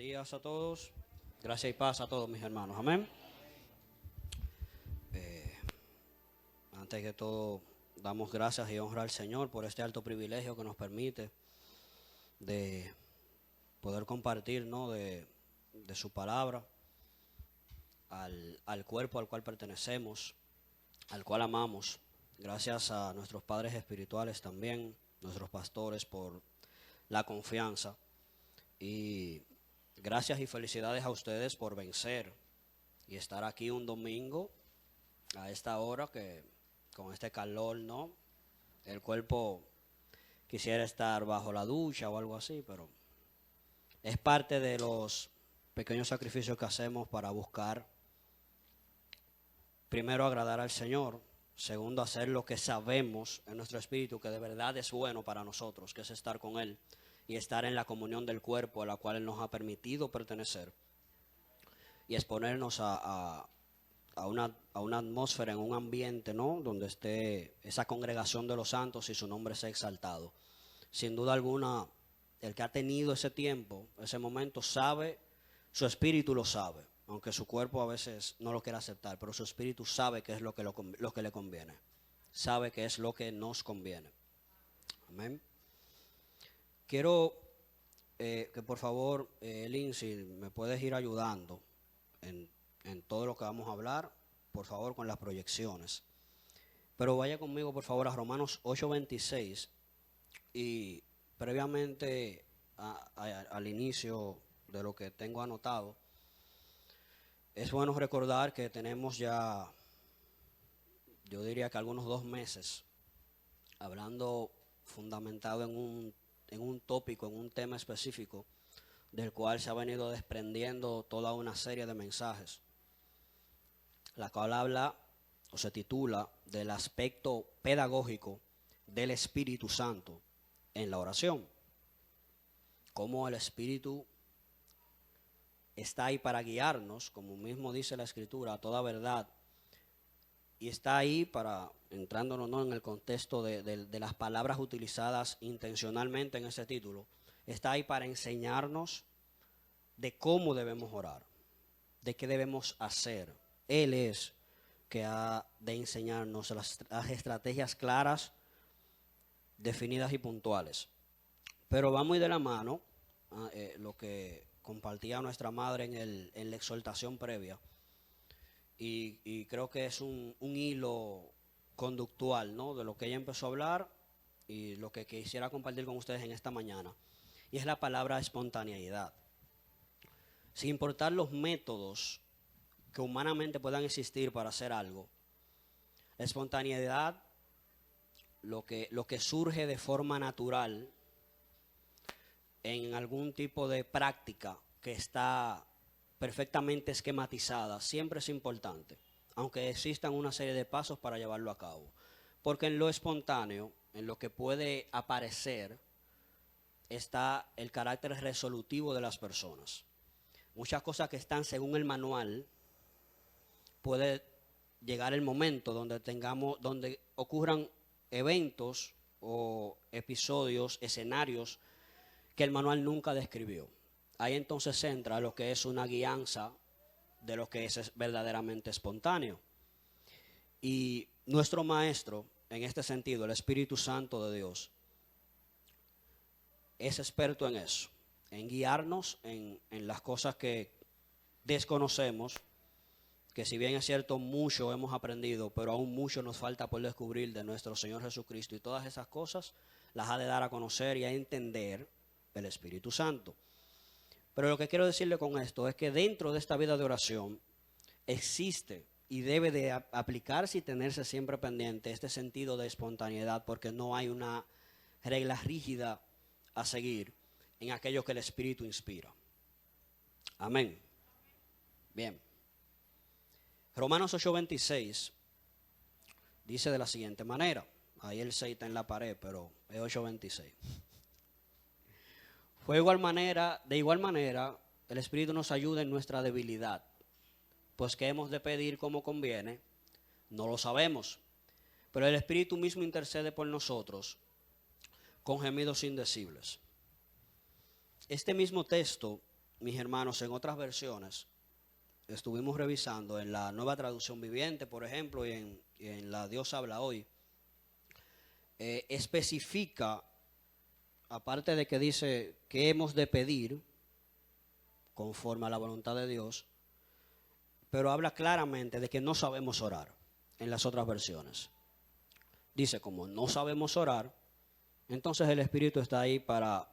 días a todos. Gracia y paz a todos mis hermanos. Amén. Antes que todo, damos gracias y honra al Señor por este alto privilegio que nos permite de poder compartir, ¿no?, de su palabra al cuerpo al cual pertenecemos, al cual amamos. Gracias a nuestros padres espirituales también, nuestros pastores, por la confianza. Y gracias y felicidades a ustedes por vencer y estar aquí un domingo a esta hora, que con este calor, ¿no?, el cuerpo quisiera estar bajo la ducha o algo así, pero es parte de los pequeños sacrificios que hacemos para buscar, primero, agradar al Señor, segundo, hacer lo que sabemos en nuestro espíritu que de verdad es bueno para nosotros, que es estar con Él y estar en la comunión del cuerpo a la cual Él nos ha permitido pertenecer, y exponernos a una atmósfera, en un ambiente, ¿no?, donde esté esa congregación de los santos y su nombre sea exaltado. Sin duda alguna, el que ha tenido ese tiempo, ese momento, sabe, su espíritu lo sabe, aunque su cuerpo a veces no lo quiera aceptar, pero su espíritu sabe que es lo que le conviene, sabe que es lo que nos conviene. Amén. Quiero que por favor, Lindsay, me puedes ir ayudando en todo lo que vamos a hablar, por favor, con las proyecciones. Pero vaya conmigo, por favor, a Romanos 8:26, y previamente al inicio de lo que tengo anotado, es bueno recordar que tenemos ya, yo diría que algunos 2 meses, hablando fundamentado en un tópico, en un tema específico, del cual se ha venido desprendiendo toda una serie de mensajes, la cual habla o se titula del aspecto pedagógico del Espíritu Santo en la oración. Cómo el Espíritu está ahí para guiarnos, como mismo dice la Escritura, a toda verdad, y está ahí para, entrándonos, ¿no?, en el contexto de las palabras utilizadas intencionalmente en ese título, está ahí para enseñarnos de cómo debemos orar, de qué debemos hacer. Él es que ha de enseñarnos las estrategias claras, definidas y puntuales. Pero va muy de la mano lo que compartía nuestra madre en la exhortación previa, y creo que es un hilo conductual, ¿no?, de lo que ella empezó a hablar y lo que quisiera compartir con ustedes en esta mañana, y es la palabra espontaneidad. Sin importar los métodos que humanamente puedan existir para hacer algo, la espontaneidad, lo que surge de forma natural en algún tipo de práctica que está perfectamente esquematizada, siempre es importante, aunque existan una serie de pasos para llevarlo a cabo. Porque en lo espontáneo, en lo que puede aparecer, está el carácter resolutivo de las personas. Muchas cosas que están según el manual, puede llegar el momento donde ocurran eventos o episodios, escenarios que el manual nunca describió. Ahí entonces entra lo que es una guianza de lo que es verdaderamente espontáneo. Y nuestro maestro, en este sentido, el Espíritu Santo de Dios, es experto en eso, en guiarnos en las cosas que desconocemos, que si bien es cierto mucho hemos aprendido, pero aún mucho nos falta por descubrir de nuestro Señor Jesucristo, y todas esas cosas las ha de dar a conocer y a entender el Espíritu Santo. Pero lo que quiero decirle con esto es que dentro de esta vida de oración existe y debe de aplicarse y tenerse siempre pendiente este sentido de espontaneidad, porque no hay una regla rígida a seguir en aquello que el Espíritu inspira. Amén. Bien. Romanos 8:26 dice de la siguiente manera. Ahí el 6 está en la pared, pero es 8:26. De igual manera, el Espíritu nos ayuda en nuestra debilidad, pues que hemos de pedir como conviene, no lo sabemos, pero el Espíritu mismo intercede por nosotros con gemidos indecibles. Este mismo texto mis hermanos, en otras versiones, estuvimos revisando en la Nueva Traducción Viviente, por ejemplo, y en la Dios habla hoy, especifica, aparte de que dice que hemos de pedir conforme a la voluntad de Dios, pero habla claramente de que no sabemos orar en las otras versiones. Dice, como no sabemos orar, entonces el Espíritu está ahí para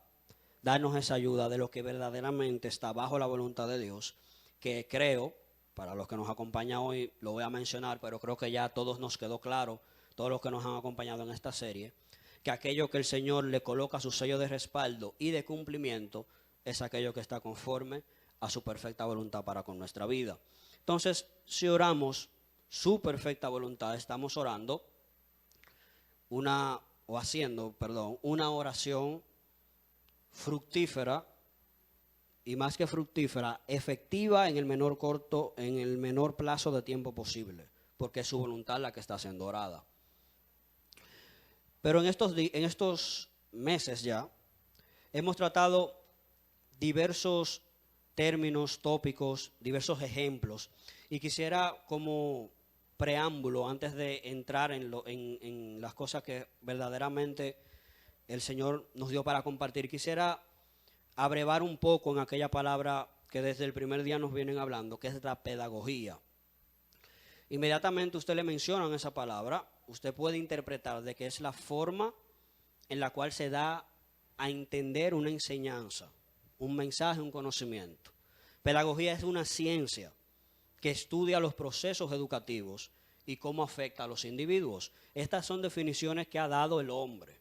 darnos esa ayuda de lo que verdaderamente está bajo la voluntad de Dios, que creo, para los que nos acompañan hoy, lo voy a mencionar, pero creo que ya a todos nos quedó claro, todos los que nos han acompañado en esta serie, que aquello que el Señor le coloca su sello de respaldo y de cumplimiento es aquello que está conforme a su perfecta voluntad para con nuestra vida. Entonces, si oramos su perfecta voluntad, estamos orando una oración fructífera, y más que fructífera, efectiva en el menor plazo de tiempo posible, porque es su voluntad la que está siendo orada. Pero en estos meses ya hemos tratado diversos términos, tópicos, diversos ejemplos, y quisiera como preámbulo, antes de entrar en las cosas que verdaderamente el Señor nos dio para compartir, quisiera abrevar un poco en aquella palabra que desde el primer día nos vienen hablando, que es la pedagogía. Inmediatamente usted le mencionan esa palabra, usted puede interpretar de que es la forma en la cual se da a entender una enseñanza, un mensaje, un conocimiento. Pedagogía es una ciencia que estudia los procesos educativos y cómo afecta a los individuos. Estas son definiciones que ha dado el hombre.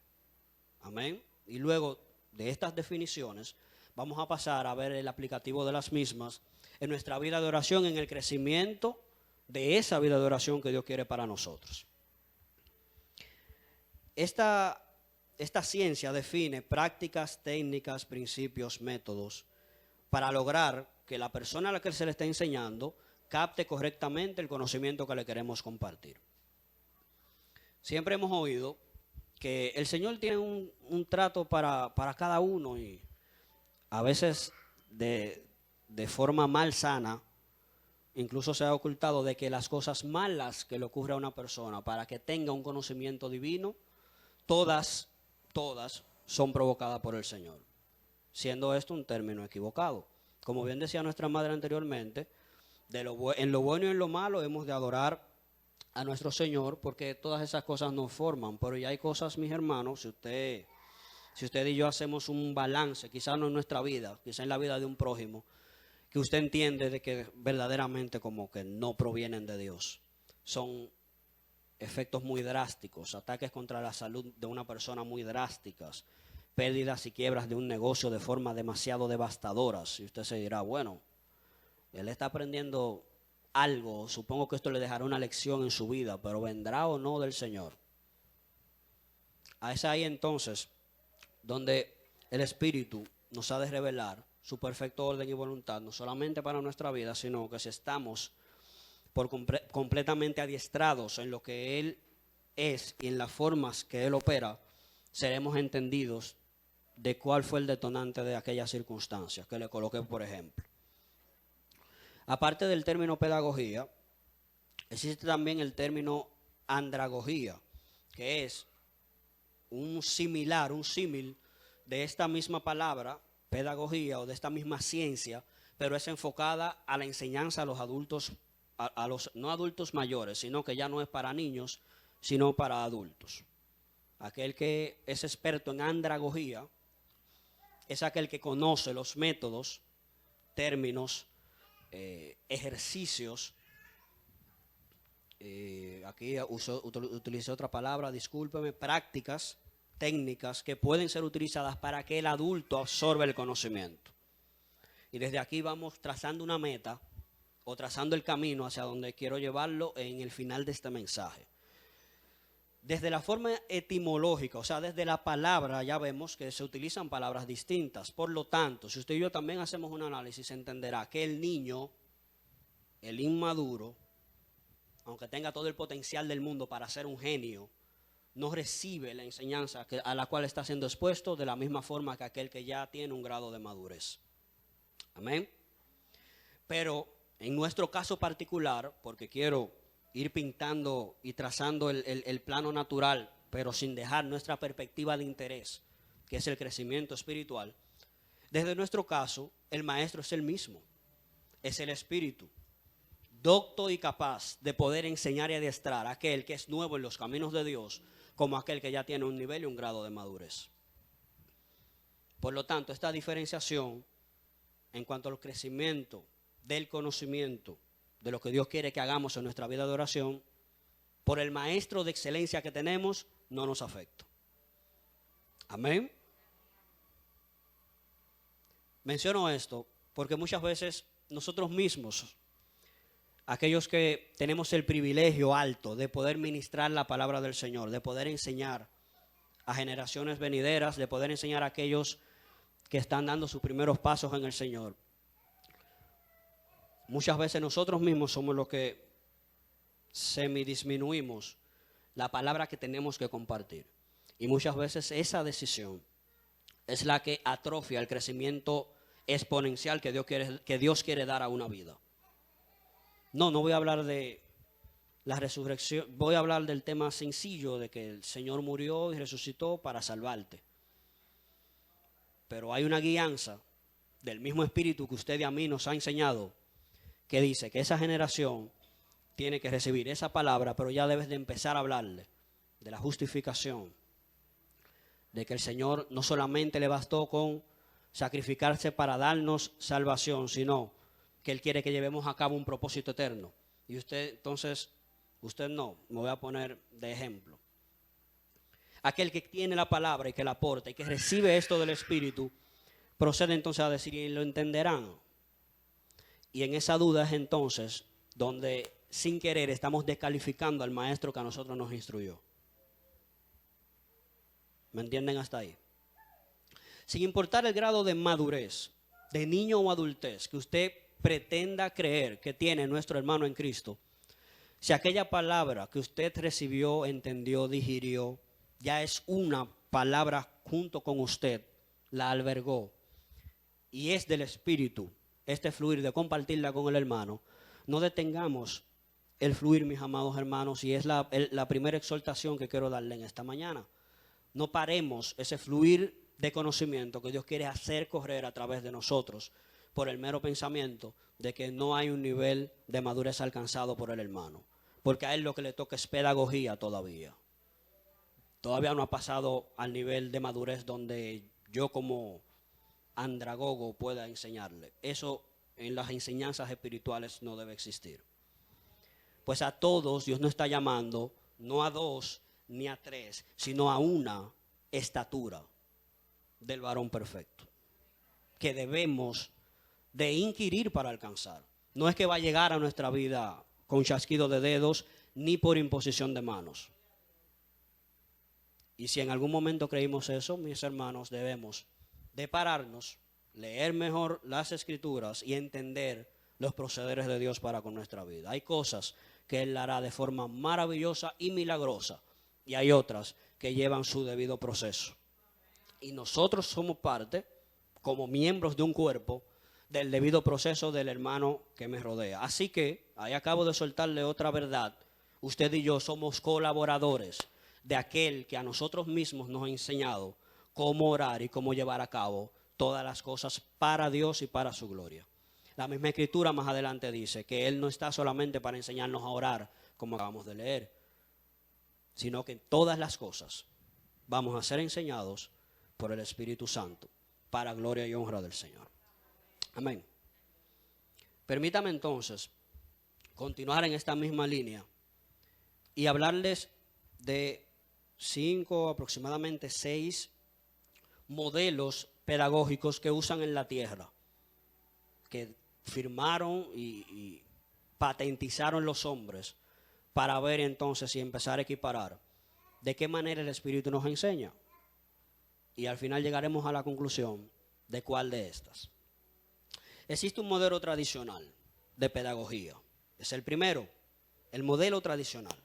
Amén. Y luego de estas definiciones vamos a pasar a ver el aplicativo de las mismas en nuestra vida de oración, en el crecimiento de esa vida de oración que Dios quiere para nosotros. Esta ciencia define prácticas, técnicas, principios, métodos para lograr que la persona a la que se le está enseñando capte correctamente el conocimiento que le queremos compartir. Siempre hemos oído que el Señor tiene un trato para cada uno, y a veces de forma malsana, incluso se ha ocultado de que las cosas malas que le ocurre a una persona para que tenga un conocimiento divino, todas son provocadas por el Señor, siendo esto un término equivocado. Como bien decía nuestra madre anteriormente, en lo bueno y en lo malo hemos de adorar a nuestro Señor, porque todas esas cosas nos forman. Pero ya hay cosas, mis hermanos, si usted y yo hacemos un balance, quizás no en nuestra vida, quizás en la vida de un prójimo, que usted entiende de que verdaderamente como que no provienen de Dios. Son efectos muy drásticos, ataques contra la salud de una persona muy drásticas, pérdidas y quiebras de un negocio de forma demasiado devastadoras. Y usted se dirá, bueno, él está aprendiendo algo, supongo que esto le dejará una lección en su vida, pero ¿vendrá o no del Señor? Es ahí entonces donde el Espíritu nos ha de revelar su perfecto orden y voluntad, no solamente para nuestra vida, sino que si estamos completamente adiestrados en lo que Él es y en las formas que Él opera, seremos entendidos de cuál fue el detonante de aquellas circunstancias que le coloqué, por ejemplo. Aparte del término pedagogía, existe también el término andragogía, que es un símil de esta misma palabra, pedagogía, o de esta misma ciencia, pero es enfocada a la enseñanza a los adultos, a los no adultos mayores, sino que ya no es para niños, sino para adultos. Aquel que es experto en andragogía es aquel que conoce los métodos, términos, ejercicios, aquí utilicé otra palabra, discúlpeme, prácticas, técnicas que pueden ser utilizadas para que el adulto absorba el conocimiento. Y desde aquí vamos trazando una meta o trazando el camino hacia donde quiero llevarlo en el final de este mensaje. Desde la forma etimológica, o sea, desde la palabra, ya vemos que se utilizan palabras distintas. Por lo tanto, si usted y yo también hacemos un análisis, se entenderá que el niño, el inmaduro, aunque tenga todo el potencial del mundo para ser un genio, no recibe la enseñanza a la cual está siendo expuesto de la misma forma que aquel que ya tiene un grado de madurez. Amén. Pero en nuestro caso particular, porque quiero ir pintando y trazando el plano natural, pero sin dejar nuestra perspectiva de interés, que es el crecimiento espiritual, desde nuestro caso, el maestro es el mismo, es el Espíritu, docto y capaz de poder enseñar y adiestrar a aquel que es nuevo en los caminos de Dios, como aquel que ya tiene un nivel y un grado de madurez. Por lo tanto, esta diferenciación en cuanto al crecimiento del conocimiento de lo que Dios quiere que hagamos en nuestra vida de oración, por el maestro de excelencia que tenemos, no nos afecta. Amén. Menciono esto porque muchas veces nosotros mismos, aquellos que tenemos el privilegio alto de poder ministrar la palabra del Señor, de poder enseñar a generaciones venideras, de poder enseñar a aquellos que están dando sus primeros pasos en el Señor, muchas veces nosotros mismos somos los que semidisminuimos la palabra que tenemos que compartir. Y muchas veces esa decisión es la que atrofia el crecimiento exponencial que Dios quiere dar a una vida. No voy a hablar de la resurrección, voy a hablar del tema sencillo de que el Señor murió y resucitó para salvarte. Pero hay una guianza del mismo Espíritu que usted y a mí nos ha enseñado, que dice que esa generación tiene que recibir esa palabra, pero ya debes de empezar a hablarle de la justificación, de que el Señor no solamente le bastó con sacrificarse para darnos salvación, sino que Él quiere que llevemos a cabo un propósito eterno. Y usted no, me voy a poner de ejemplo. Aquel que tiene la palabra y que la aporta y que recibe esto del Espíritu, procede entonces a decir, y lo entenderán. Y en esa duda es entonces donde sin querer estamos descalificando al maestro que a nosotros nos instruyó. ¿Me entienden hasta ahí? Sin importar el grado de madurez, de niño o adultez que usted pretenda creer que tiene nuestro hermano en Cristo, si aquella palabra que usted recibió, entendió, digirió, ya es una palabra junto con usted, la albergó y es del Espíritu, este fluir de compartirla con el hermano, no detengamos el fluir, mis amados hermanos, y es la primera exhortación que quiero darle en esta mañana. No paremos ese fluir de conocimiento que Dios quiere hacer correr a través de nosotros por el mero pensamiento de que no hay un nivel de madurez alcanzado por el hermano, porque a él lo que le toca es pedagogía todavía. Todavía no ha pasado al nivel de madurez donde yo como andragogo pueda enseñarle. Eso en las enseñanzas espirituales no debe existir. Pues a todos Dios no está llamando, no a 2 ni a 3, sino a una estatura del varón perfecto, que debemos de inquirir para alcanzar. No es que va a llegar a nuestra vida con chasquido de dedos, ni por imposición de manos. Y si en algún momento creímos eso, mis hermanos, debemos de pararnos, leer mejor las Escrituras y entender los procederes de Dios para con nuestra vida. Hay cosas que Él hará de forma maravillosa y milagrosa, y hay otras que llevan su debido proceso. Y nosotros somos parte, como miembros de un cuerpo, del debido proceso del hermano que me rodea. Así que, ahí acabo de soltarle otra verdad, usted y yo somos colaboradores de aquel que a nosotros mismos nos ha enseñado cómo orar y cómo llevar a cabo todas las cosas para Dios y para su gloria. La misma Escritura más adelante dice que Él no está solamente para enseñarnos a orar, como acabamos de leer, sino que en todas las cosas vamos a ser enseñados por el Espíritu Santo, para gloria y honra del Señor. Amén. Permítame entonces continuar en esta misma línea y hablarles de 5, aproximadamente 6 modelos pedagógicos que usan en la tierra, que firmaron y patentizaron los hombres para ver entonces y empezar a equiparar de qué manera el Espíritu nos enseña. Y al final llegaremos a la conclusión de cuál de estas. Existe un modelo tradicional de pedagogía. Es el primero, el modelo tradicional.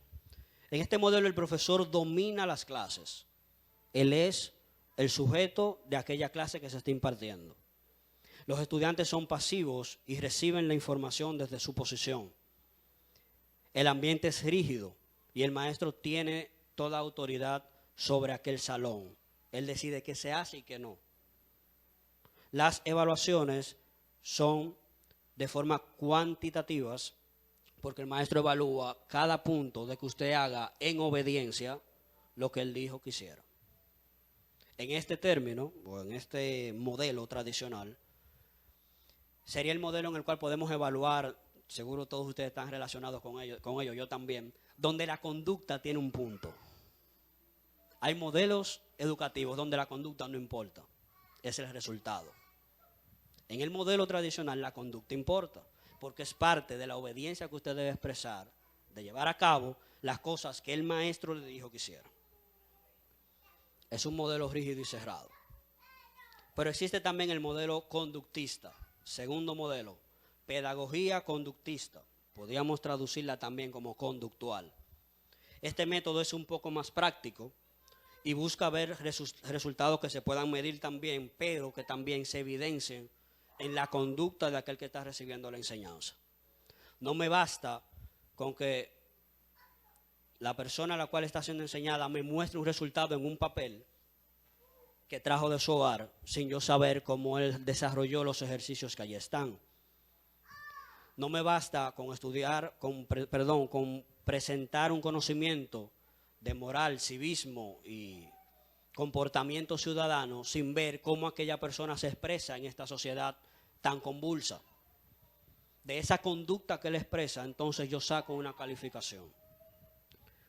En este modelo el profesor domina las clases. Él es el sujeto de aquella clase que se está impartiendo. Los estudiantes son pasivos y reciben la información desde su posición. El ambiente es rígido y el maestro tiene toda autoridad sobre aquel salón. Él decide qué se hace y qué no. Las evaluaciones son de forma cuantitativas porque el maestro evalúa cada punto de que usted haga en obediencia lo que él dijo que hiciera. En este término, o en este modelo tradicional, sería el modelo en el cual podemos evaluar, seguro todos ustedes están relacionados con ello, yo también, donde la conducta tiene un punto. Hay modelos educativos donde la conducta no importa, es el resultado. En el modelo tradicional la conducta importa, porque es parte de la obediencia que usted debe expresar, de llevar a cabo las cosas que el maestro le dijo que hiciera. Es un modelo rígido y cerrado. Pero existe también el modelo conductista, segundo modelo, pedagogía conductista. Podríamos traducirla también como conductual. Este método es un poco más práctico y busca ver resultados que se puedan medir también, pero que también se evidencien en la conducta de aquel que está recibiendo la enseñanza. No me basta con que la persona a la cual está siendo enseñada me muestre un resultado en un papel que trajo de su hogar sin yo saber cómo él desarrolló los ejercicios que allí están. No me basta con estudiar, con presentar un conocimiento de moral, civismo y comportamiento ciudadano sin ver cómo aquella persona se expresa en esta sociedad tan convulsa. De esa conducta que él expresa, entonces yo saco una calificación.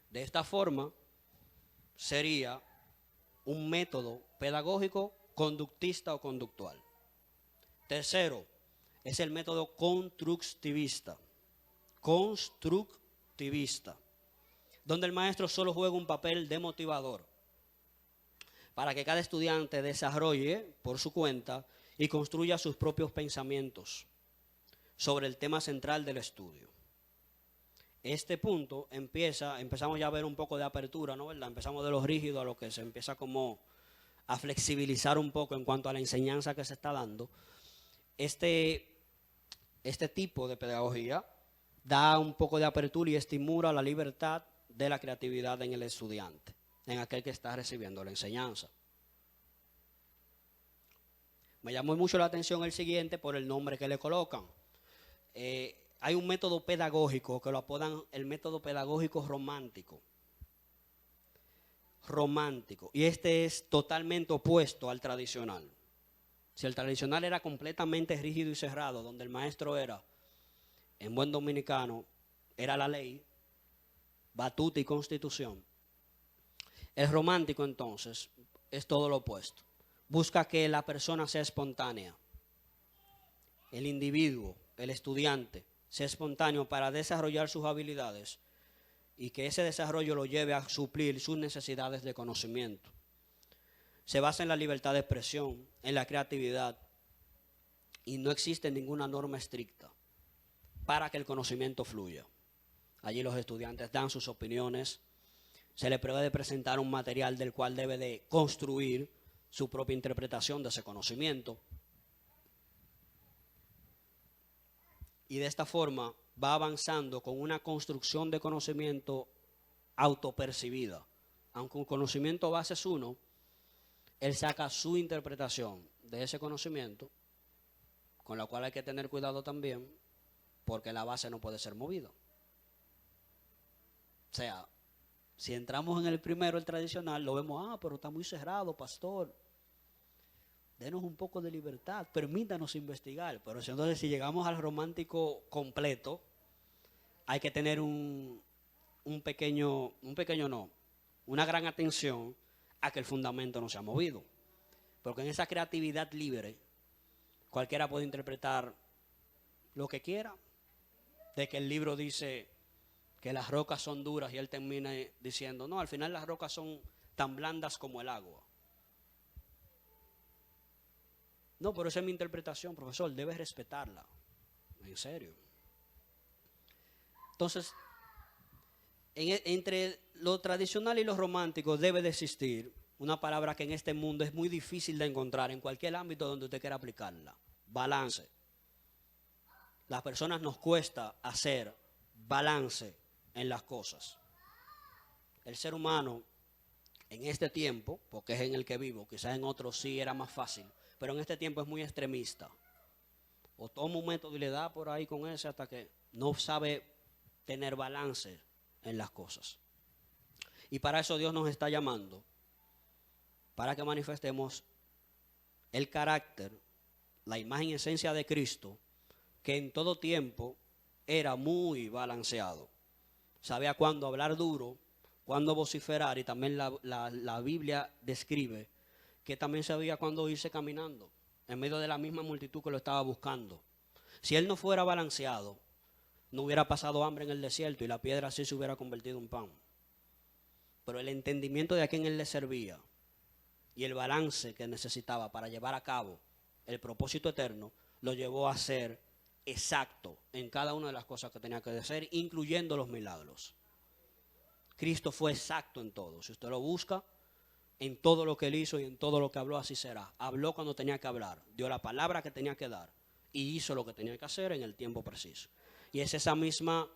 De esta forma, sería un método pedagógico conductista o conductual. Tercero, es el método constructivista. Constructivista, donde el maestro solo juega un papel de motivador para que cada estudiante desarrolle por su cuenta y construya sus propios pensamientos sobre el tema central del estudio. Este punto empezamos ya a ver un poco de apertura, ¿no? ¿Verdad? Empezamos de lo rígido a lo que se empieza como a flexibilizar un poco en cuanto a la enseñanza que se está dando. Este tipo de pedagogía da un poco de apertura y estimula la libertad de la creatividad en el estudiante, en aquel que está recibiendo la enseñanza. Me llamó mucho la atención el siguiente por el nombre que le colocan. Hay un método pedagógico que lo apodan el método pedagógico romántico. Romántico. Y este es totalmente opuesto al tradicional. Si el tradicional era completamente rígido y cerrado, donde el maestro era, en buen dominicano, era la ley, batuta y constitución. El romántico entonces es todo lo opuesto. Busca que la persona sea espontánea. El individuo, el estudiante, sea espontáneo para desarrollar sus habilidades y que ese desarrollo lo lleve a suplir sus necesidades de conocimiento. Se basa en la libertad de expresión, en la creatividad y no existe ninguna norma estricta para que el conocimiento fluya. Allí los estudiantes dan sus opiniones, se les puede presentar un material del cual debe de construir su propia interpretación de ese conocimiento. Y de esta forma va avanzando con una construcción de conocimiento autopercibida. Aunque un conocimiento base es uno, él saca su interpretación de ese conocimiento, con la cual hay que tener cuidado también, porque la base no puede ser movida. O sea, si entramos en el primero, el tradicional, lo vemos, pero está muy cerrado, pastor. Denos un poco de libertad, permítanos investigar. Pero entonces si llegamos al romántico completo, hay que tener una gran atención a que el fundamento no se ha movido. Porque en esa creatividad libre, cualquiera puede interpretar lo que quiera. De que el libro dice que las rocas son duras y él termina diciendo, no, al final las rocas son tan blandas como el agua. No, pero esa es mi interpretación, profesor, debes respetarla. En serio. Entonces, entre lo tradicional y lo romántico debe de existir una palabra que en este mundo es muy difícil de encontrar en cualquier ámbito donde usted quiera aplicarla. balance. Las personas nos cuesta hacer balance en las cosas. El ser humano en este tiempo, porque es en el que vivo, quizás en otros sí era más fácil, pero en este tiempo es muy extremista. O toma un método y le da por ahí con ese hasta que no sabe tener balance en las cosas. Y para eso Dios nos está llamando, para que manifestemos el carácter, la imagen y esencia de Cristo, que en todo tiempo era muy balanceado. Sabía cuándo hablar duro, cuándo vociferar, y también la Biblia describe que también sabía cuándo irse caminando en medio de la misma multitud que lo estaba buscando. Si él no fuera balanceado, no hubiera pasado hambre en el desierto y la piedra así se hubiera convertido en pan. Pero el entendimiento de a quién él le servía y el balance que necesitaba para llevar a cabo el propósito eterno, lo llevó a ser exacto en cada una de las cosas que tenía que hacer, incluyendo los milagros. Cristo fue exacto en todo. Si usted lo busca, en todo lo que él hizo y en todo lo que habló, así será. Habló cuando tenía que hablar, dio la palabra que tenía que dar y hizo lo que tenía que hacer en el tiempo preciso. Y es esa misma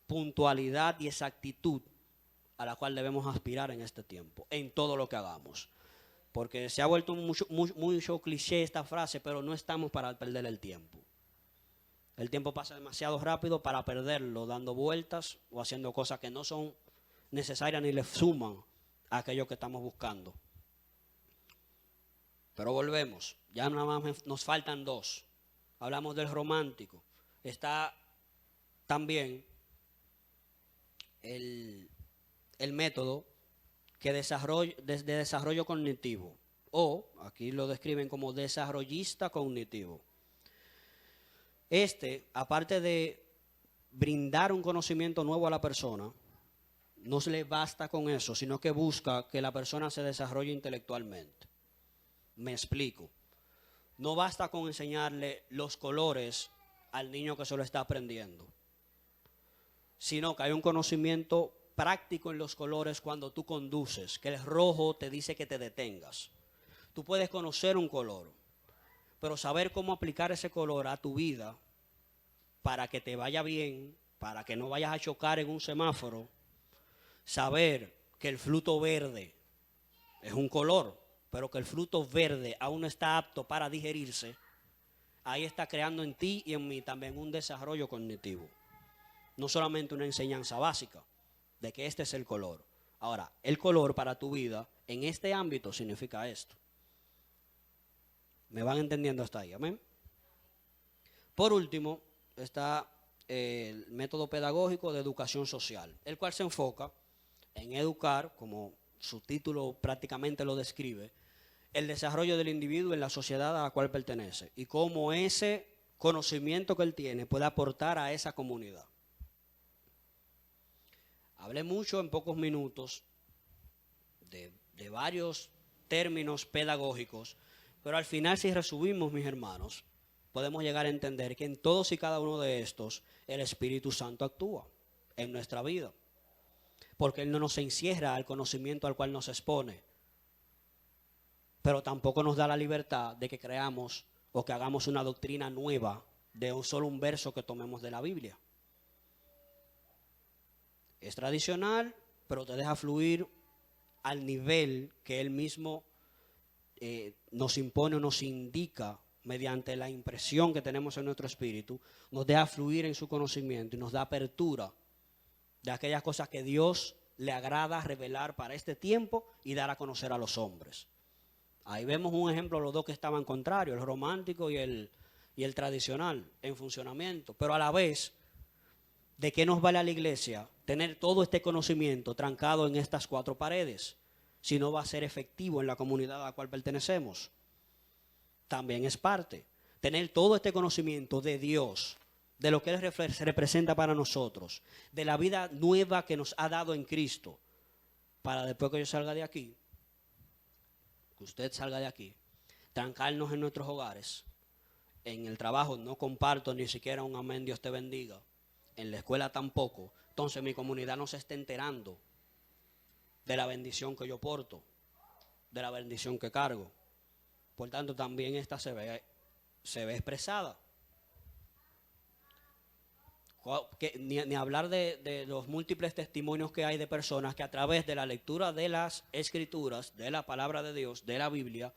puntualidad y exactitud a la cual debemos aspirar en este tiempo, en todo lo que hagamos. Porque se ha vuelto mucho cliché esta frase, pero no estamos para perder el tiempo. El tiempo pasa demasiado rápido para perderlo dando vueltas o haciendo cosas que no son necesarias ni le suman a aquello que estamos buscando. Pero volvemos, ya nada más nos faltan dos. Hablamos del romántico. Está también el método que de desarrollo cognitivo, o aquí lo describen como desarrollista cognitivo. Aparte de brindar un conocimiento nuevo a la persona, no se le basta con eso, sino que busca que la persona se desarrolle intelectualmente. Me explico. No basta con enseñarle los colores al niño que se lo está aprendiendo, sino que hay un conocimiento práctico en los colores cuando tú conduces, que el rojo te dice que te detengas. Tú puedes conocer un color, pero saber cómo aplicar ese color a tu vida para que te vaya bien, para que no vayas a chocar en un semáforo, saber que el fruto verde es un color, pero que el fruto verde aún no está apto para digerirse, ahí está creando en ti y en mí también un desarrollo cognitivo. No solamente una enseñanza básica de que este es el color. Ahora, el color para tu vida en este ámbito significa esto. ¿Me van entendiendo hasta ahí? Amén. Por último, está el método pedagógico de educación social, el cual se enfoca en educar, como su título prácticamente lo describe, el desarrollo del individuo en la sociedad a la cual pertenece y cómo ese conocimiento que él tiene puede aportar a esa comunidad. Hablé mucho en pocos minutos de varios términos pedagógicos, pero al final, si resumimos, mis hermanos, podemos llegar a entender que en todos y cada uno de estos el Espíritu Santo actúa en nuestra vida, porque Él no nos encierra al conocimiento al cual nos expone, pero tampoco nos da la libertad de que creamos o que hagamos una doctrina nueva de solo un verso que tomemos de la Biblia. Es tradicional, pero te deja fluir al nivel que Él mismo nos impone o nos indica mediante la impresión que tenemos en nuestro espíritu, nos deja fluir en su conocimiento y nos da apertura de aquellas cosas que Dios le agrada revelar para este tiempo y dar a conocer a los hombres. Ahí vemos un ejemplo de los dos que estaban contrarios, el romántico y el tradicional en funcionamiento, pero a la vez, ¿de qué nos vale a la iglesia tener todo este conocimiento trancado en estas cuatro paredes si no va a ser efectivo en la comunidad a la cual pertenecemos? También es parte. Tener todo este conocimiento de Dios, de lo que Él representa para nosotros, de la vida nueva que nos ha dado en Cristo, para después que yo salga de aquí, que usted salga de aquí, trancarnos en nuestros hogares, en el trabajo no comparto ni siquiera un amén, Dios te bendiga, en la escuela tampoco, entonces mi comunidad no se está enterando de la bendición que yo porto, de la bendición que cargo. Por tanto, también esta se ve se ve expresada. Ni hablar de los múltiples testimonios que hay de personas que a través de la lectura de las Escrituras, de la palabra de Dios, de la Biblia,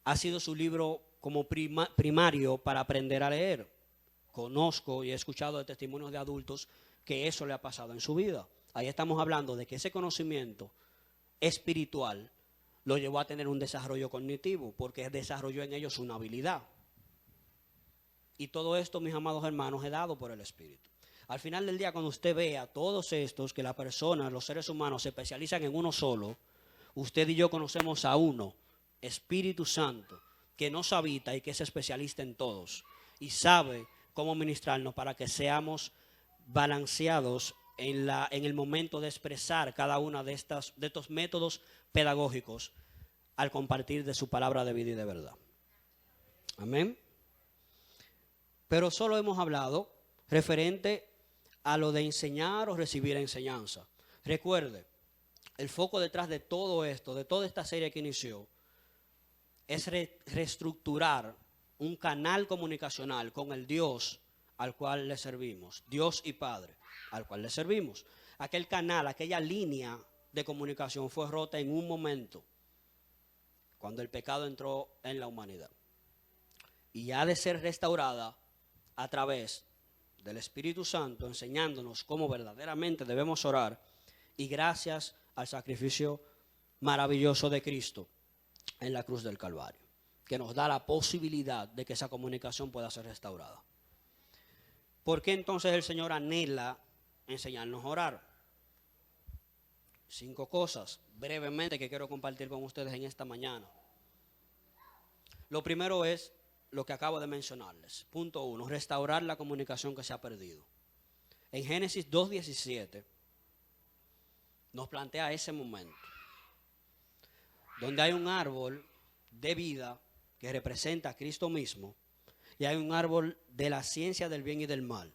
ha sido su libro como primario para aprender a leer. Conozco y he escuchado de testimonios de adultos que eso le ha pasado en su vida. Ahí estamos hablando de que ese conocimiento espiritual lo llevó a tener un desarrollo cognitivo, porque desarrolló en ellos una habilidad. Y todo esto, mis amados hermanos, es dado por el Espíritu. Al final del día, cuando usted vea todos estos, que las personas, los seres humanos se especializan en uno solo, usted y yo conocemos a uno, Espíritu Santo, que nos habita y que es especialista en todos y sabe cómo ministrarnos para que seamos balanceados en el momento de expresar cada uno de estos métodos pedagógicos al compartir de su palabra de vida y de verdad. Amén. Pero solo hemos hablado referente a lo de enseñar o recibir enseñanza. Recuerde, el foco detrás de todo esto, de toda esta serie que inició, es reestructurar un canal comunicacional con el Dios al cual le servimos, Dios y Padre, al cual le servimos. Aquel canal, aquella línea de comunicación fue rota en un momento, cuando el pecado entró en la humanidad. Y ha de ser restaurada a través del Espíritu Santo, enseñándonos cómo verdaderamente debemos orar, y gracias al sacrificio maravilloso de Cristo en la cruz del Calvario, que nos da la posibilidad de que esa comunicación pueda ser restaurada. ¿Por qué entonces el Señor anhela enseñarnos a orar? 5 cosas brevemente que quiero compartir con ustedes en esta mañana. Lo primero es lo que acabo de mencionarles. Punto 1, restaurar la comunicación que se ha perdido. En Génesis 2:17 nos plantea ese momento, donde hay un árbol de vida que representa a Cristo mismo, y hay un árbol de la ciencia del bien y del mal.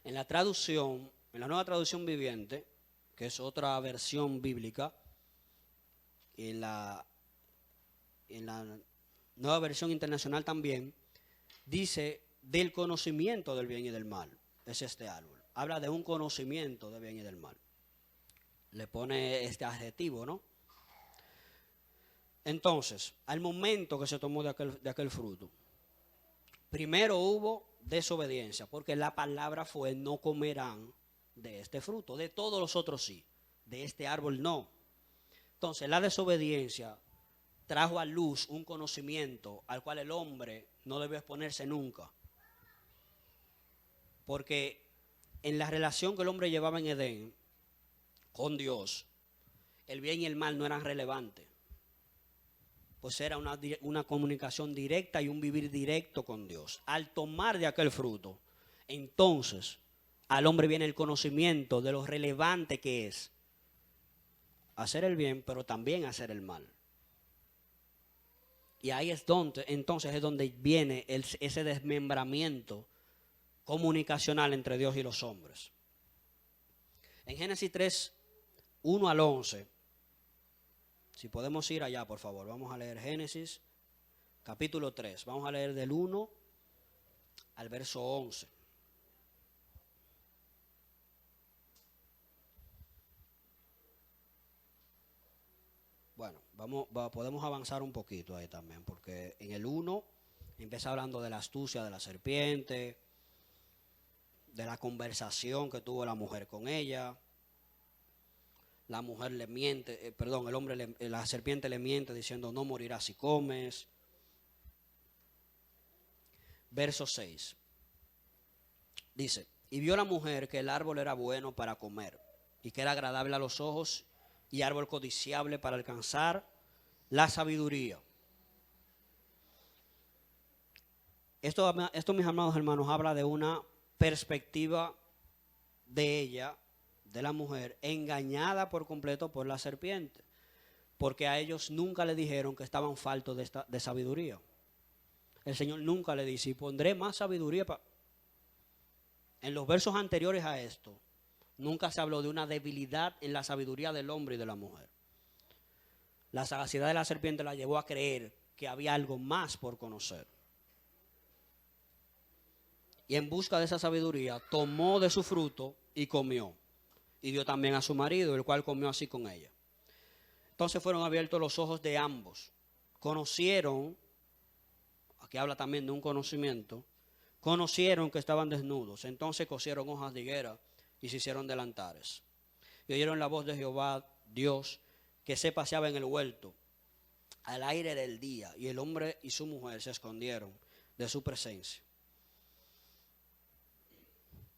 En la traducción, en la Nueva Traducción Viviente, que es otra versión bíblica, en la Nueva Versión Internacional también, dice del conocimiento del bien y del mal. Es este árbol. Habla de un conocimiento del bien y del mal. Le pone este adjetivo, ¿no? Entonces, al momento que se tomó de aquel fruto, primero hubo desobediencia, porque la palabra fue: no comerán de este fruto. De todos los otros sí, de este árbol no. Entonces, la desobediencia trajo a luz un conocimiento al cual el hombre no debe exponerse nunca. Porque en la relación que el hombre llevaba en Edén con Dios, el bien y el mal no eran relevantes. Pues era una comunicación directa y un vivir directo con Dios. Al tomar de aquel fruto, entonces al hombre viene el conocimiento de lo relevante que es hacer el bien, pero también hacer el mal. Y ahí es donde, entonces es donde viene ese desmembramiento comunicacional entre Dios y los hombres. En Génesis 3, 1 al 11, si podemos ir allá, por favor, vamos a leer Génesis capítulo 3, vamos a leer del 1 al verso 11. Bueno, podemos avanzar un poquito ahí también, porque en el 1 empieza hablando de la astucia de la serpiente, de la conversación que tuvo la mujer con ella. La mujer le miente, el hombre, la serpiente le miente diciendo: no morirás si comes. Verso 6. Dice: y vio la mujer que el árbol era bueno para comer, y que era agradable a los ojos, y árbol codiciable para alcanzar la sabiduría. Esto, mis amados hermanos, habla de una perspectiva de ella, de la mujer, engañada por completo por la serpiente, porque a ellos nunca le dijeron que estaban faltos de sabiduría. El Señor nunca le dice: y pondré más sabiduría. En los versos anteriores a esto, nunca se habló de una debilidad en la sabiduría del hombre y de la mujer. La sagacidad de la serpiente la llevó a creer que había algo más por conocer. Y en busca de esa sabiduría, tomó de su fruto y comió. Y dio también a su marido, el cual comió así con ella. Entonces fueron abiertos los ojos de ambos. Conocieron, aquí habla también de un conocimiento, conocieron que estaban desnudos. Entonces cosieron hojas de higuera y se hicieron delantares. Y oyeron la voz de Jehová, Dios, que se paseaba en el huerto al aire del día. Y el hombre y su mujer se escondieron de su presencia.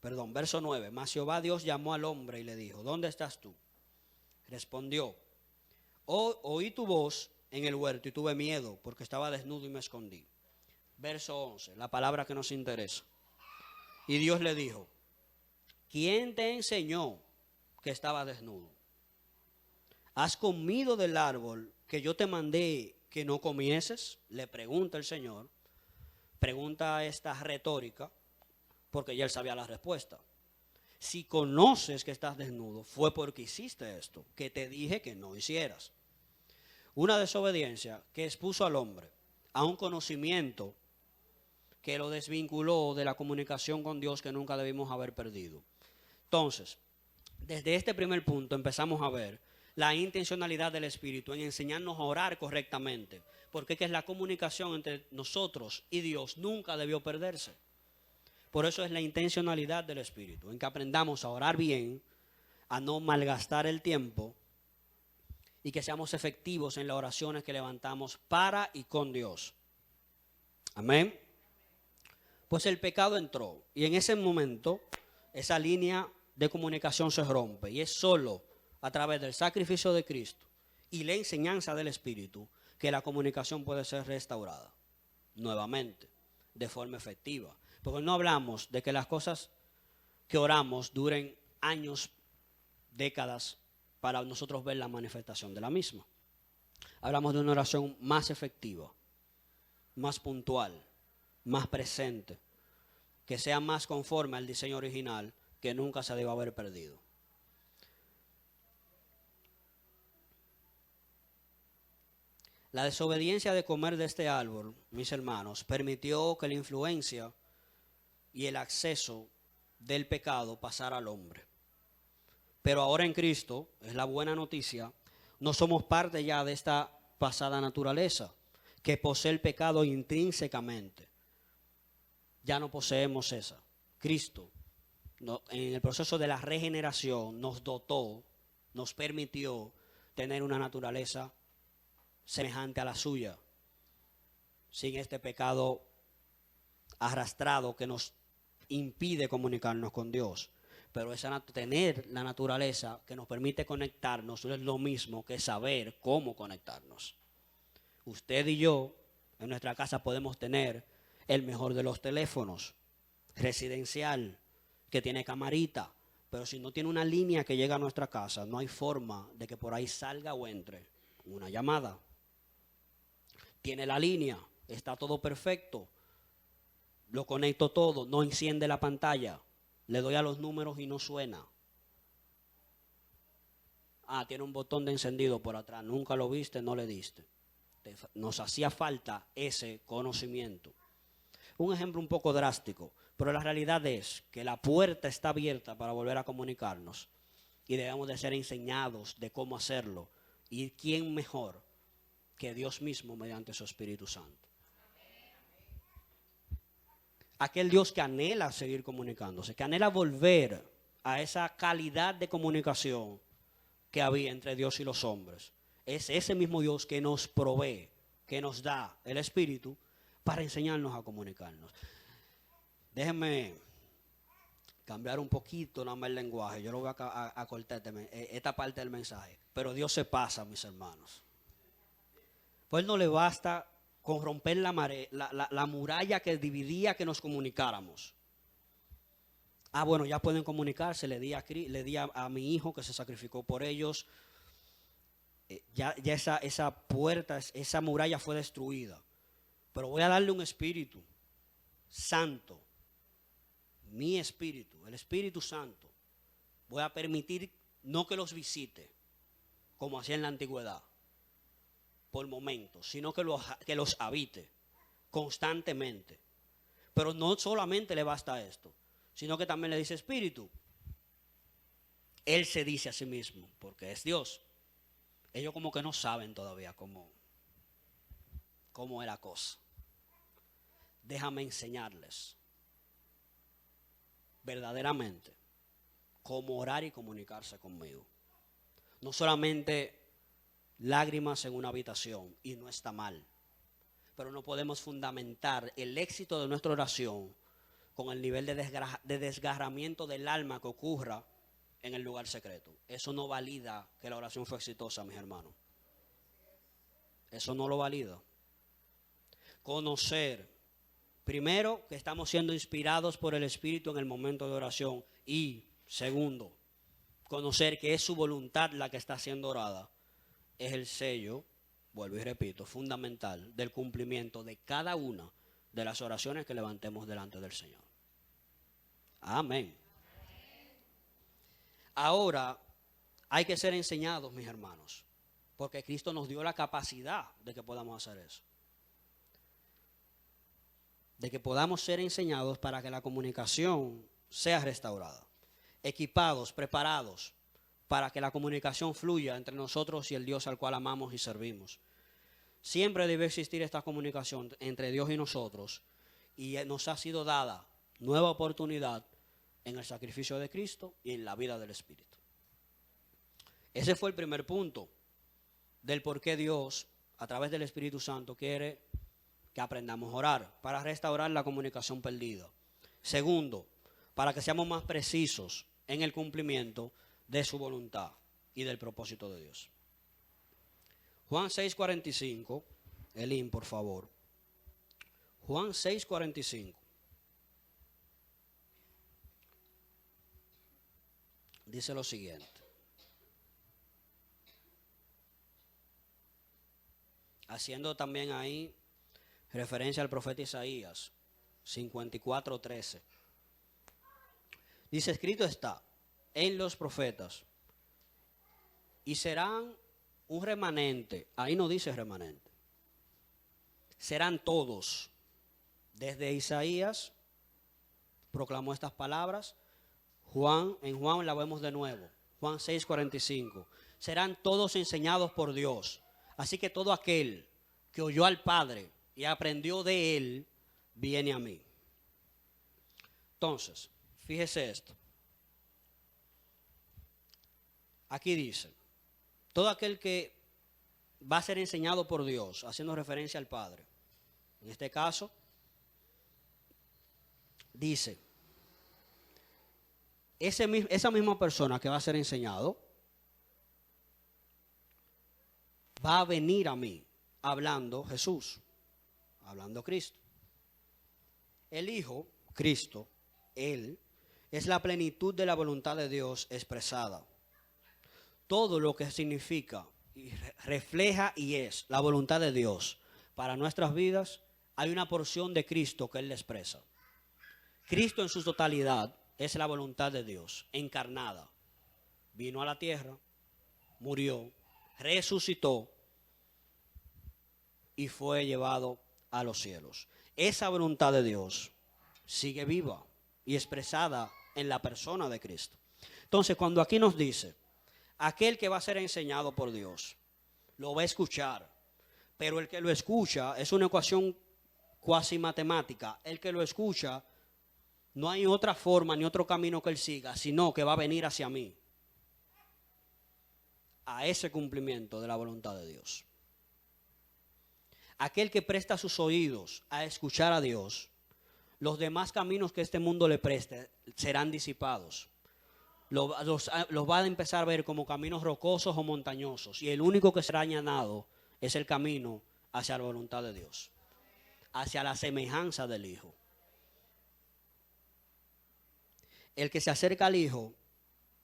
Verso 9. Mas Jehová Dios llamó al hombre y le dijo, ¿dónde estás tú? Respondió, oí tu voz en el huerto y tuve miedo porque estaba desnudo y me escondí. Verso 11, la palabra que nos interesa. Y Dios le dijo, ¿quién te enseñó que estabas desnudo? ¿Has comido del árbol que yo te mandé que no comieses? Le pregunta el Señor. Pregunta esta retórica, porque ya él sabía la respuesta. Si conoces que estás desnudo, fue porque hiciste esto, que te dije que no hicieras. Una desobediencia que expuso al hombre a un conocimiento que lo desvinculó de la comunicación con Dios que nunca debimos haber perdido. Entonces, desde este primer punto empezamos a ver la intencionalidad del Espíritu en enseñarnos a orar correctamente, porque es que la comunicación entre nosotros y Dios nunca debió perderse. Por eso es la intencionalidad del Espíritu, en que aprendamos a orar bien, a no malgastar el tiempo y que seamos efectivos en las oraciones que levantamos para y con Dios. Amén. Pues el pecado entró y en ese momento esa línea de comunicación se rompe y es solo a través del sacrificio de Cristo y la enseñanza del Espíritu que la comunicación puede ser restaurada nuevamente de forma efectiva. Porque no hablamos de que las cosas que oramos duren años, décadas, para nosotros ver la manifestación de la misma. Hablamos de una oración más efectiva, más puntual, más presente, que sea más conforme al diseño original, que nunca se debe haber perdido. La desobediencia de comer de este árbol, mis hermanos, permitió que la influencia y el acceso del pecado pasara al hombre. Pero ahora en Cristo, es la buena noticia, no somos parte ya de esta pasada naturaleza que posee el pecado intrínsecamente. Ya no poseemos esa. Cristo, en el proceso de la regeneración, nos dotó, nos permitió tener una naturaleza semejante a la suya, sin este pecado arrastrado que nos impide comunicarnos con Dios. Pero tener la naturaleza que nos permite conectarnos es lo mismo que saber cómo conectarnos. Usted y yo en nuestra casa podemos tener el mejor de los teléfonos, residencial, que tiene camarita, pero si no tiene una línea que llega a nuestra casa, no hay forma de que por ahí salga o entre una llamada. Tiene la línea, está todo perfecto, lo conecto todo, no enciende la pantalla, le doy a los números y no suena. Tiene un botón de encendido por atrás, nunca lo viste, no le diste. Nos hacía falta ese conocimiento. Un ejemplo un poco drástico, pero la realidad es que la puerta está abierta para volver a comunicarnos y debemos de ser enseñados de cómo hacerlo. ¿Y quién mejor que Dios mismo mediante su Espíritu Santo? Aquel Dios que anhela seguir comunicándose, que anhela volver a esa calidad de comunicación que había entre Dios y los hombres. Es ese mismo Dios que nos provee, que nos da el Espíritu para enseñarnos a comunicarnos. Déjenme cambiar un poquito nada más el lenguaje. Yo lo voy a cortar esta parte del mensaje. Pero Dios se pasa, mis hermanos. Pues no le basta con romper la muralla que dividía que nos comunicáramos. Bueno, ya pueden comunicarse, le di a mi hijo que se sacrificó por ellos. Ya esa puerta, esa muralla fue destruida. Pero voy a darle un Espíritu Santo, mi Espíritu, el Espíritu Santo. Voy a permitir no que los visite, como hacía en la antigüedad, por momentos, sino que los habite constantemente. Pero no solamente le basta esto, sino que también le dice Espíritu. Él se dice a sí mismo, porque es Dios. Ellos como que no saben todavía cómo es la cosa. Déjame enseñarles verdaderamente cómo orar y comunicarse conmigo. No solamente lágrimas en una habitación, y no está mal, pero no podemos fundamentar el éxito de nuestra oración con el nivel de desgarramiento del alma que ocurra en el lugar secreto. Eso no valida que la oración fue exitosa, mis hermanos. Eso no lo valida. Conocer, primero, que estamos siendo inspirados por el Espíritu en el momento de oración. Y, segundo, conocer que es su voluntad la que está siendo orada. Es el sello, vuelvo y repito, fundamental del cumplimiento de cada una de las oraciones que levantemos delante del Señor. Amén. Ahora hay que ser enseñados, mis hermanos, porque Cristo nos dio la capacidad de que podamos hacer eso. De que podamos ser enseñados para que la comunicación sea restaurada. Equipados, preparados, para que la comunicación fluya entre nosotros y el Dios al cual amamos y servimos. Siempre debe existir esta comunicación entre Dios y nosotros, y nos ha sido dada nueva oportunidad en el sacrificio de Cristo y en la vida del Espíritu. Ese fue el primer punto del por qué Dios, a través del Espíritu Santo, quiere que aprendamos a orar para restaurar la comunicación perdida. Segundo, para que seamos más precisos en el cumplimiento de su voluntad y del propósito de Dios. Juan 6:45, Elín, por favor. Juan 6:45. Dice lo siguiente. Haciendo también ahí referencia al profeta Isaías 54:13. Dice, escrito está en los profetas, y serán un remanente. Ahí no dice remanente. Serán todos. Desde Isaías proclamó estas palabras. En Juan la vemos de nuevo. Juan 6:45. Serán todos enseñados por Dios. Así que todo aquel que oyó al Padre y aprendió de Él, viene a mí. Entonces, fíjese esto. Aquí dice, todo aquel que va a ser enseñado por Dios, haciendo referencia al Padre. En este caso, dice, esa misma persona que va a ser enseñado, va a venir a mí, hablando Jesús, hablando Cristo. El Hijo, Cristo, Él, es la plenitud de la voluntad de Dios expresada. Todo lo que significa, y refleja y es la voluntad de Dios para nuestras vidas, hay una porción de Cristo que Él le expresa. Cristo en su totalidad es la voluntad de Dios, encarnada. Vino a la tierra, murió, resucitó y fue llevado a los cielos. Esa voluntad de Dios sigue viva y expresada en la persona de Cristo. Entonces, cuando aquí nos dice, aquel que va a ser enseñado por Dios, lo va a escuchar, pero el que lo escucha es una ecuación cuasi matemática. El que lo escucha, no hay otra forma ni otro camino que él siga, sino que va a venir hacia mí, a ese cumplimiento de la voluntad de Dios. Aquel que presta sus oídos a escuchar a Dios, los demás caminos que este mundo le preste serán disipados. Los va a empezar a ver como caminos rocosos o montañosos, y el único que será allanado es el camino hacia la voluntad de Dios, hacia la semejanza del Hijo. El que se acerca al Hijo,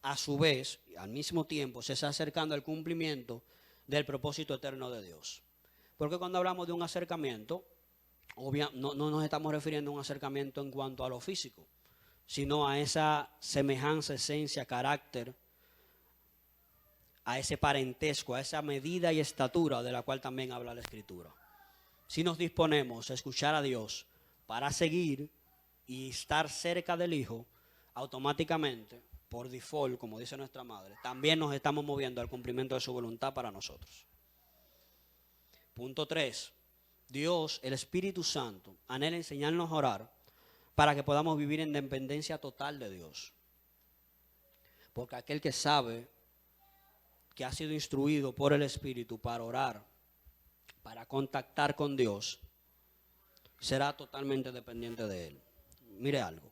a su vez, al mismo tiempo, se está acercando al cumplimiento del propósito eterno de Dios. Porque cuando hablamos de un acercamiento, no nos estamos refiriendo a un acercamiento en cuanto a lo físico, sino a esa semejanza, esencia, carácter, a ese parentesco, a esa medida y estatura de la cual también habla la Escritura. Si nos disponemos a escuchar a Dios para seguir y estar cerca del Hijo, automáticamente, por default, como dice nuestra madre, también nos estamos moviendo al cumplimiento de su voluntad para nosotros. Punto 3. Dios, el Espíritu Santo, anhela enseñarnos a orar para que podamos vivir en dependencia total de Dios. Porque aquel que sabe que ha sido instruido por el Espíritu para orar, para contactar con Dios, será totalmente dependiente de Él. Mire algo.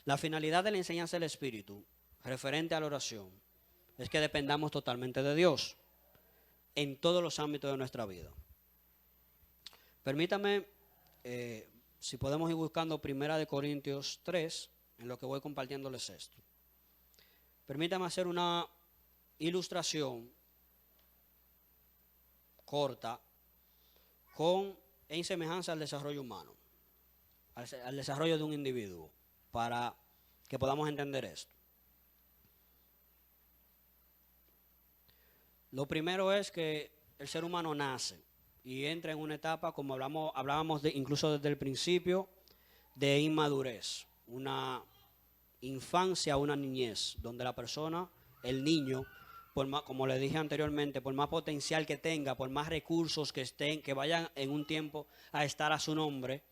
La finalidad de la enseñanza del Espíritu, referente a la oración, es que dependamos totalmente de Dios en todos los ámbitos de nuestra vida. Permítame, si podemos ir buscando 1 Corintios 3, en lo que voy compartiéndoles esto. Permítame hacer una ilustración corta en semejanza al desarrollo humano, al desarrollo de un individuo, para que podamos entender esto. Lo primero es que el ser humano nace y entra en una etapa, como hablábamos incluso desde el principio, de inmadurez, una infancia, una niñez, donde la persona, el niño, como le dije anteriormente, por más potencial que tenga, por más recursos que vayan en un tiempo a estar a su nombre,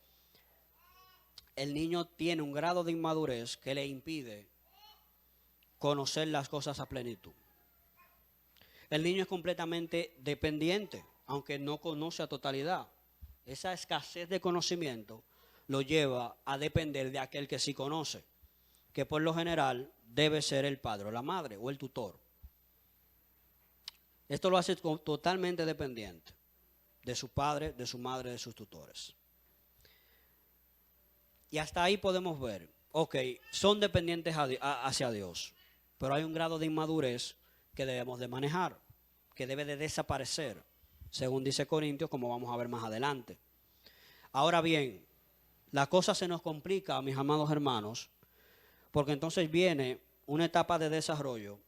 el niño tiene un grado de inmadurez que le impide conocer las cosas a plenitud. El niño es completamente dependiente, aunque no conoce a totalidad. Esa escasez de conocimiento lo lleva a depender de aquel que sí conoce, que por lo general debe ser el padre o la madre o el tutor. Esto lo hace totalmente dependiente de su padre, de su madre, de sus tutores. Y hasta ahí podemos ver, son dependientes hacia Dios, pero hay un grado de inmadurez que debemos de manejar, que debe de desaparecer, según dice Corintios, como vamos a ver más adelante. Ahora bien, la cosa se nos complica, mis amados hermanos, porque entonces viene una etapa de desarrollo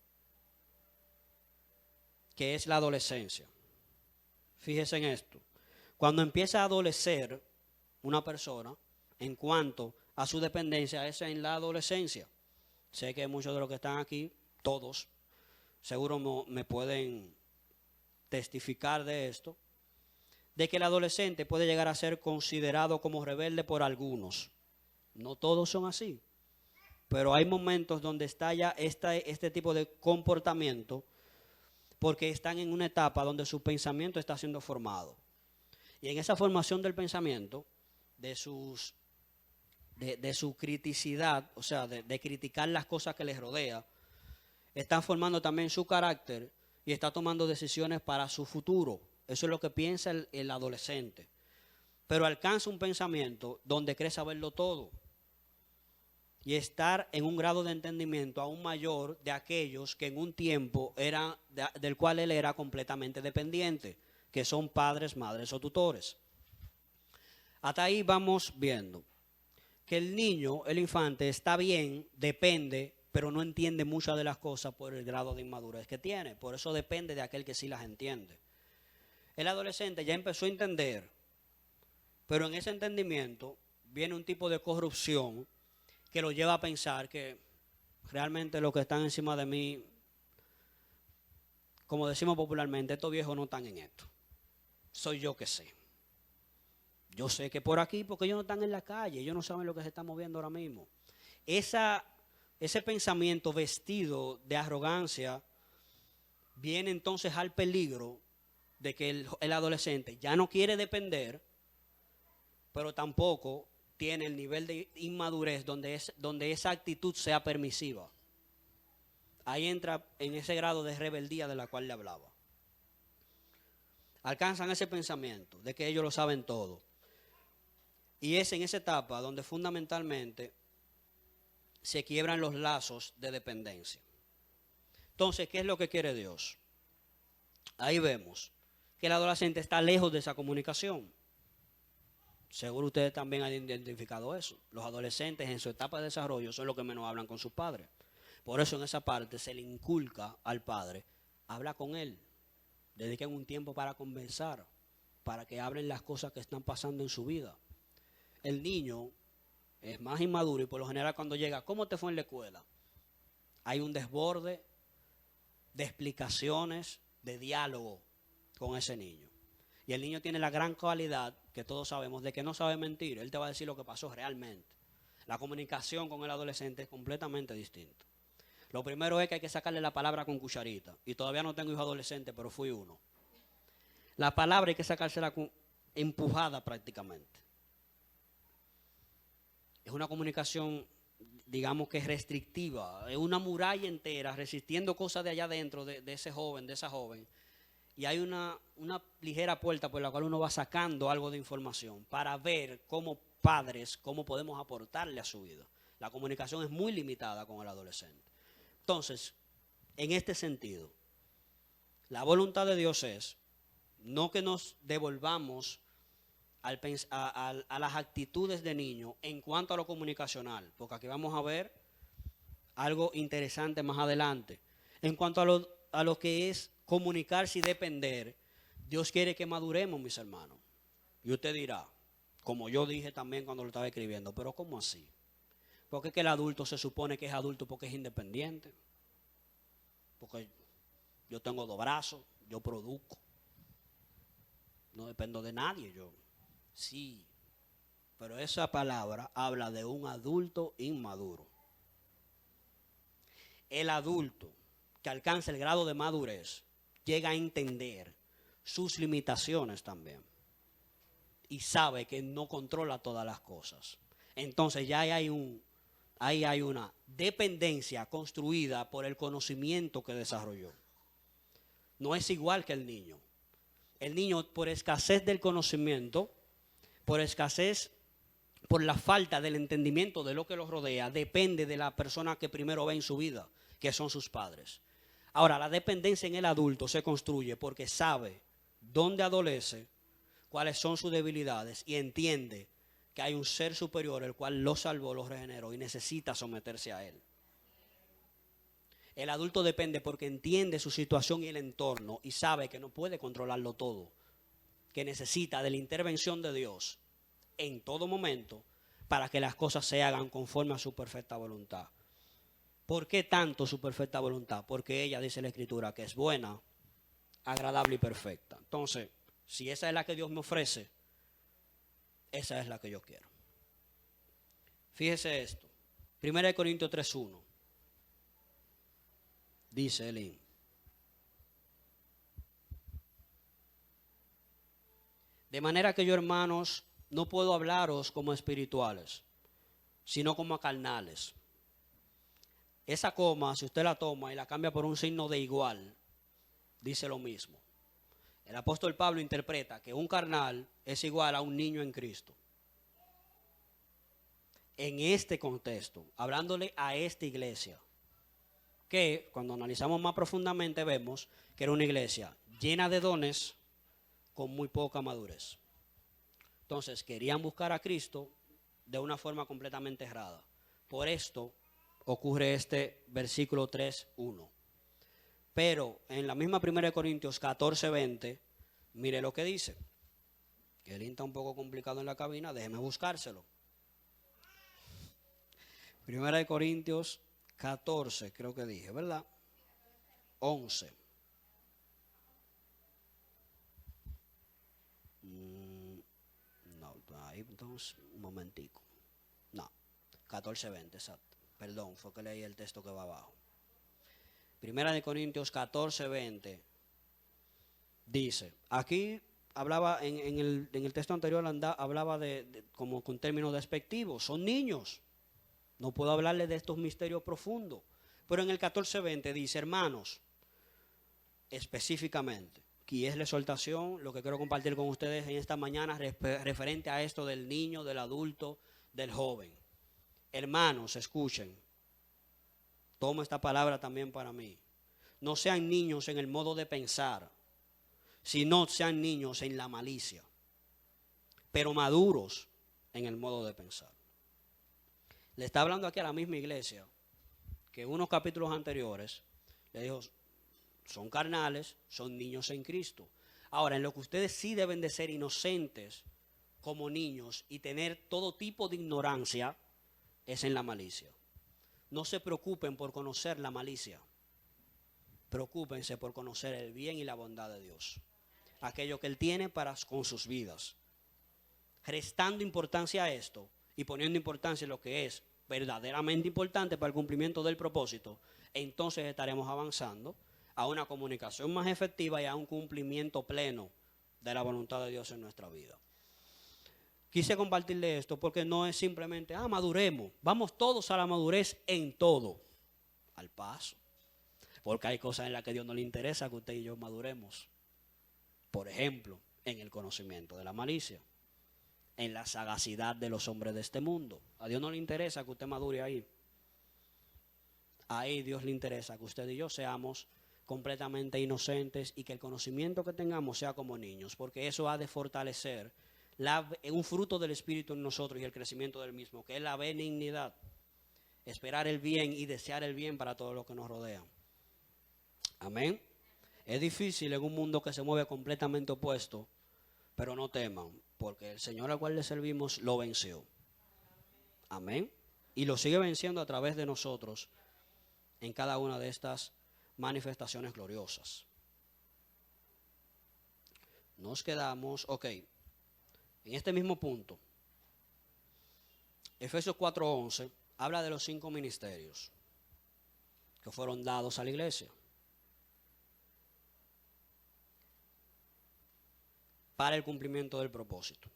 que es la adolescencia. Fíjese en esto. Cuando empieza a adolecer una persona, en cuanto a su dependencia, es en la adolescencia. Sé que muchos de los que están aquí, todos, seguro me pueden testificar de esto, de que el adolescente puede llegar a ser considerado como rebelde por algunos. No todos son así, pero hay momentos donde está ya este tipo de comportamiento porque están en una etapa donde su pensamiento está siendo formado. Y en esa formación del pensamiento, de su criticidad, o sea, de criticar las cosas que les rodea, están formando también su carácter y está tomando decisiones para su futuro. Eso es lo que piensa el adolescente. Pero alcanza un pensamiento donde cree saberlo todo y estar en un grado de entendimiento aún mayor de aquellos que en un tiempo del cual él era completamente dependiente, que son padres, madres o tutores. Hasta ahí vamos viendo que el niño, el infante, está bien, depende, pero no entiende muchas de las cosas por el grado de inmadurez que tiene. Por eso depende de aquel que sí las entiende. El adolescente ya empezó a entender, pero en ese entendimiento viene un tipo de corrupción que lo lleva a pensar que realmente los que están encima de mí, como decimos popularmente, estos viejos no están en esto. Soy yo que sé. Yo sé que por aquí, porque ellos no están en la calle, ellos no saben lo que se está moviendo ahora mismo. Ese pensamiento vestido de arrogancia viene entonces al peligro de que el adolescente ya no quiere depender, pero tampoco tiene el nivel de inmadurez donde esa actitud sea permisiva. Ahí entra en ese grado de rebeldía de la cual le hablaba. Alcanzan ese pensamiento de que ellos lo saben todo. Y es en esa etapa donde fundamentalmente se quiebran los lazos de dependencia. Entonces, ¿qué es lo que quiere Dios? Ahí vemos que el adolescente está lejos de esa comunicación. Seguro ustedes también han identificado eso. Los adolescentes en su etapa de desarrollo son los que menos hablan con sus padres. Por eso en esa parte se le inculca al padre, habla con él, dediquen un tiempo para conversar, para que hablen las cosas que están pasando en su vida. El niño es más inmaduro y por lo general cuando llega, ¿cómo te fue en la escuela? Hay un desborde de explicaciones, de diálogo con ese niño. Y el niño tiene la gran cualidad, que todos sabemos, de que no sabe mentir. Él te va a decir lo que pasó realmente. La comunicación con el adolescente es completamente distinta. Lo primero es que hay que sacarle la palabra con cucharita. Y todavía no tengo hijo adolescente, pero fui uno. La palabra hay que sacársela empujada prácticamente. Es una comunicación, digamos que es restrictiva. Es una muralla entera resistiendo cosas de allá adentro de ese joven, de esa joven. Y hay una ligera puerta por la cual uno va sacando algo de información para ver como padres cómo podemos aportarle a su vida. La comunicación es muy limitada con el adolescente. Entonces, en este sentido, la voluntad de Dios es no que nos devolvamos a las actitudes de niño en cuanto a lo comunicacional, porque aquí vamos a ver algo interesante más adelante. En cuanto a lo que es comunicarse y depender, Dios quiere que maduremos, mis hermanos. Y usted dirá, como yo dije también cuando lo estaba escribiendo, pero ¿cómo así? Porque es que el adulto se supone que es adulto porque es independiente. Porque yo tengo 2 brazos, yo produzco. No dependo de nadie, yo. Sí, pero esa palabra habla de un adulto inmaduro. El adulto que alcanza el grado de madurez llega a entender sus limitaciones también y sabe que no controla todas las cosas. Entonces ya ahí hay una dependencia construida por el conocimiento que desarrolló. No es igual que el niño. El niño, por escasez del conocimiento, por la falta del entendimiento de lo que los rodea, depende de la persona que primero ve en su vida, que son sus padres. Ahora, la dependencia en el adulto se construye porque sabe dónde adolece, cuáles son sus debilidades y entiende que hay un ser superior el cual lo salvó, lo regeneró y necesita someterse a él. El adulto depende porque entiende su situación y el entorno y sabe que no puede controlarlo todo, que necesita de la intervención de Dios en todo momento para que las cosas se hagan conforme a su perfecta voluntad. ¿Por qué tanto su perfecta voluntad? Porque ella, dice la Escritura, que es buena, agradable y perfecta. Entonces, si esa es la que Dios me ofrece, esa es la que yo quiero. Fíjese esto. 1 Corintios 3:1. Dice Elín. De manera que yo, hermanos, no puedo hablaros como espirituales, sino como a carnales. Esa coma, si usted la toma y la cambia por un signo de igual, dice lo mismo. El apóstol Pablo interpreta que un carnal es igual a un niño en Cristo. En este contexto, hablándole a esta iglesia, que cuando analizamos más profundamente vemos que era una iglesia llena de dones con muy poca madurez. Entonces querían buscar a Cristo de una forma completamente errada. Por esto ocurre este versículo 3:1. Pero en la misma 1 Corintios 14:20, mire lo que dice. Que el está un poco complicado en la cabina, déjeme buscárselo. 1 Corintios 14, creo que dije, ¿verdad? 11. No, ahí entonces, un momentico. No, 14:20, exacto. Perdón, fue que leí el texto que va abajo. 1 Corintios 14:20 dice, aquí hablaba, en el texto anterior hablaba como con términos despectivos, son niños. No puedo hablarles de estos misterios profundos. Pero en el 14:20 dice, hermanos, específicamente, aquí es la exhortación, lo que quiero compartir con ustedes en esta mañana referente a esto del niño, del adulto, del joven. Hermanos, escuchen, tomo esta palabra también para mí. No sean niños en el modo de pensar, sino sean niños en la malicia, pero maduros en el modo de pensar. Le está hablando aquí a la misma iglesia que unos capítulos anteriores le dijo, son carnales, son niños en Cristo. Ahora, en lo que ustedes sí deben de ser inocentes como niños y tener todo tipo de ignorancia, es en la malicia. No se preocupen por conocer la malicia. Preocúpense por conocer el bien y la bondad de Dios. Aquello que Él tiene para con sus vidas. Restando importancia a esto y poniendo importancia en lo que es verdaderamente importante para el cumplimiento del propósito, entonces estaremos avanzando a una comunicación más efectiva y a un cumplimiento pleno de la voluntad de Dios en nuestra vida. Quise compartirle esto porque no es simplemente, maduremos, vamos todos a la madurez en todo, al paso. Porque hay cosas en las que a Dios no le interesa que usted y yo maduremos. Por ejemplo, en el conocimiento de la malicia, en la sagacidad de los hombres de este mundo. A Dios no le interesa que usted madure ahí. Ahí Dios le interesa que usted y yo seamos completamente inocentes y que el conocimiento que tengamos sea como niños, porque eso ha de fortalecer un fruto del Espíritu en nosotros y el crecimiento del mismo, que es la benignidad, esperar el bien y desear el bien para todos los que nos rodean. Amén. Es difícil en un mundo que se mueve completamente opuesto, pero no teman, porque el Señor al cual le servimos lo venció. Amén. Y lo sigue venciendo a través de nosotros en cada una de estas manifestaciones gloriosas. Nos quedamos, en este mismo punto. Efesios 4:11 habla de los 5 ministerios que fueron dados a la iglesia para el cumplimiento del propósito.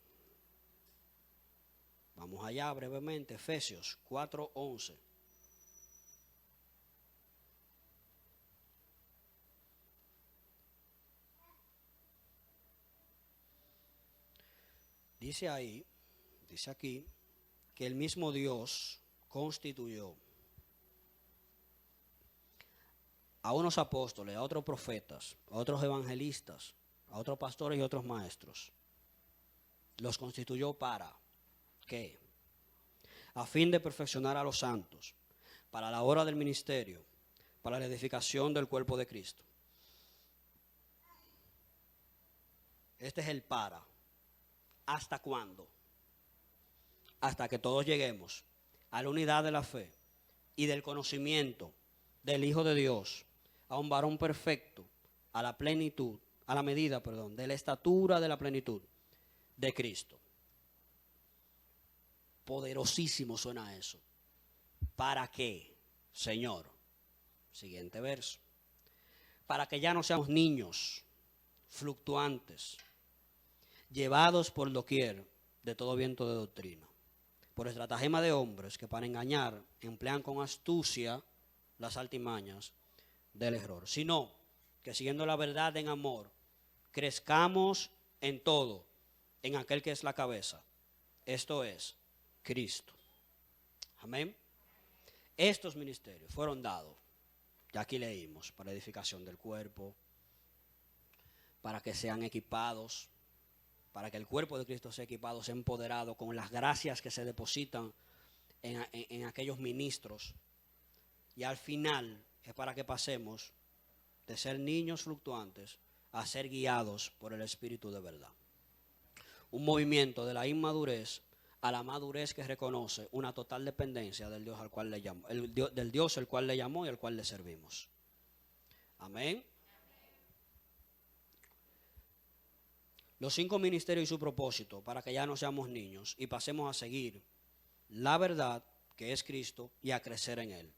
Vamos allá brevemente, Efesios 4:11. Dice aquí, que el mismo Dios constituyó a unos apóstoles, a otros profetas, a otros evangelistas, a otros pastores y otros maestros. Los constituyó para ¿qué? A fin de perfeccionar a los santos, para la obra del ministerio, para la edificación del cuerpo de Cristo. Este es el para. ¿Hasta cuándo? Hasta que todos lleguemos a la unidad de la fe y del conocimiento del Hijo de Dios, a un varón perfecto, a la plenitud, a la medida, de la estatura de la plenitud de Cristo. Poderosísimo suena eso. ¿Para qué, Señor? Siguiente verso. Para que ya no seamos niños fluctuantes, llevados por doquier de todo viento de doctrina, por estratagema de hombres que para engañar emplean con astucia las artimañas del error, sino que siguiendo la verdad en amor, crezcamos en todo, en aquel que es la cabeza, esto es, Cristo. Amén. Estos ministerios fueron dados, ya aquí leímos, para edificación del cuerpo, para que sean equipados, para que el cuerpo de Cristo sea equipado, sea empoderado con las gracias que se depositan en aquellos ministros. Y al final es para que pasemos de ser niños fluctuantes a ser guiados por el Espíritu de verdad. Un movimiento de la inmadurez a la madurez que reconoce una total dependencia del Dios al cual le llamó, del Dios el cual le llamó y al cual le servimos. Amén. Los 5 ministerios y su propósito para que ya no seamos niños y pasemos a seguir la verdad que es Cristo y a crecer en Él.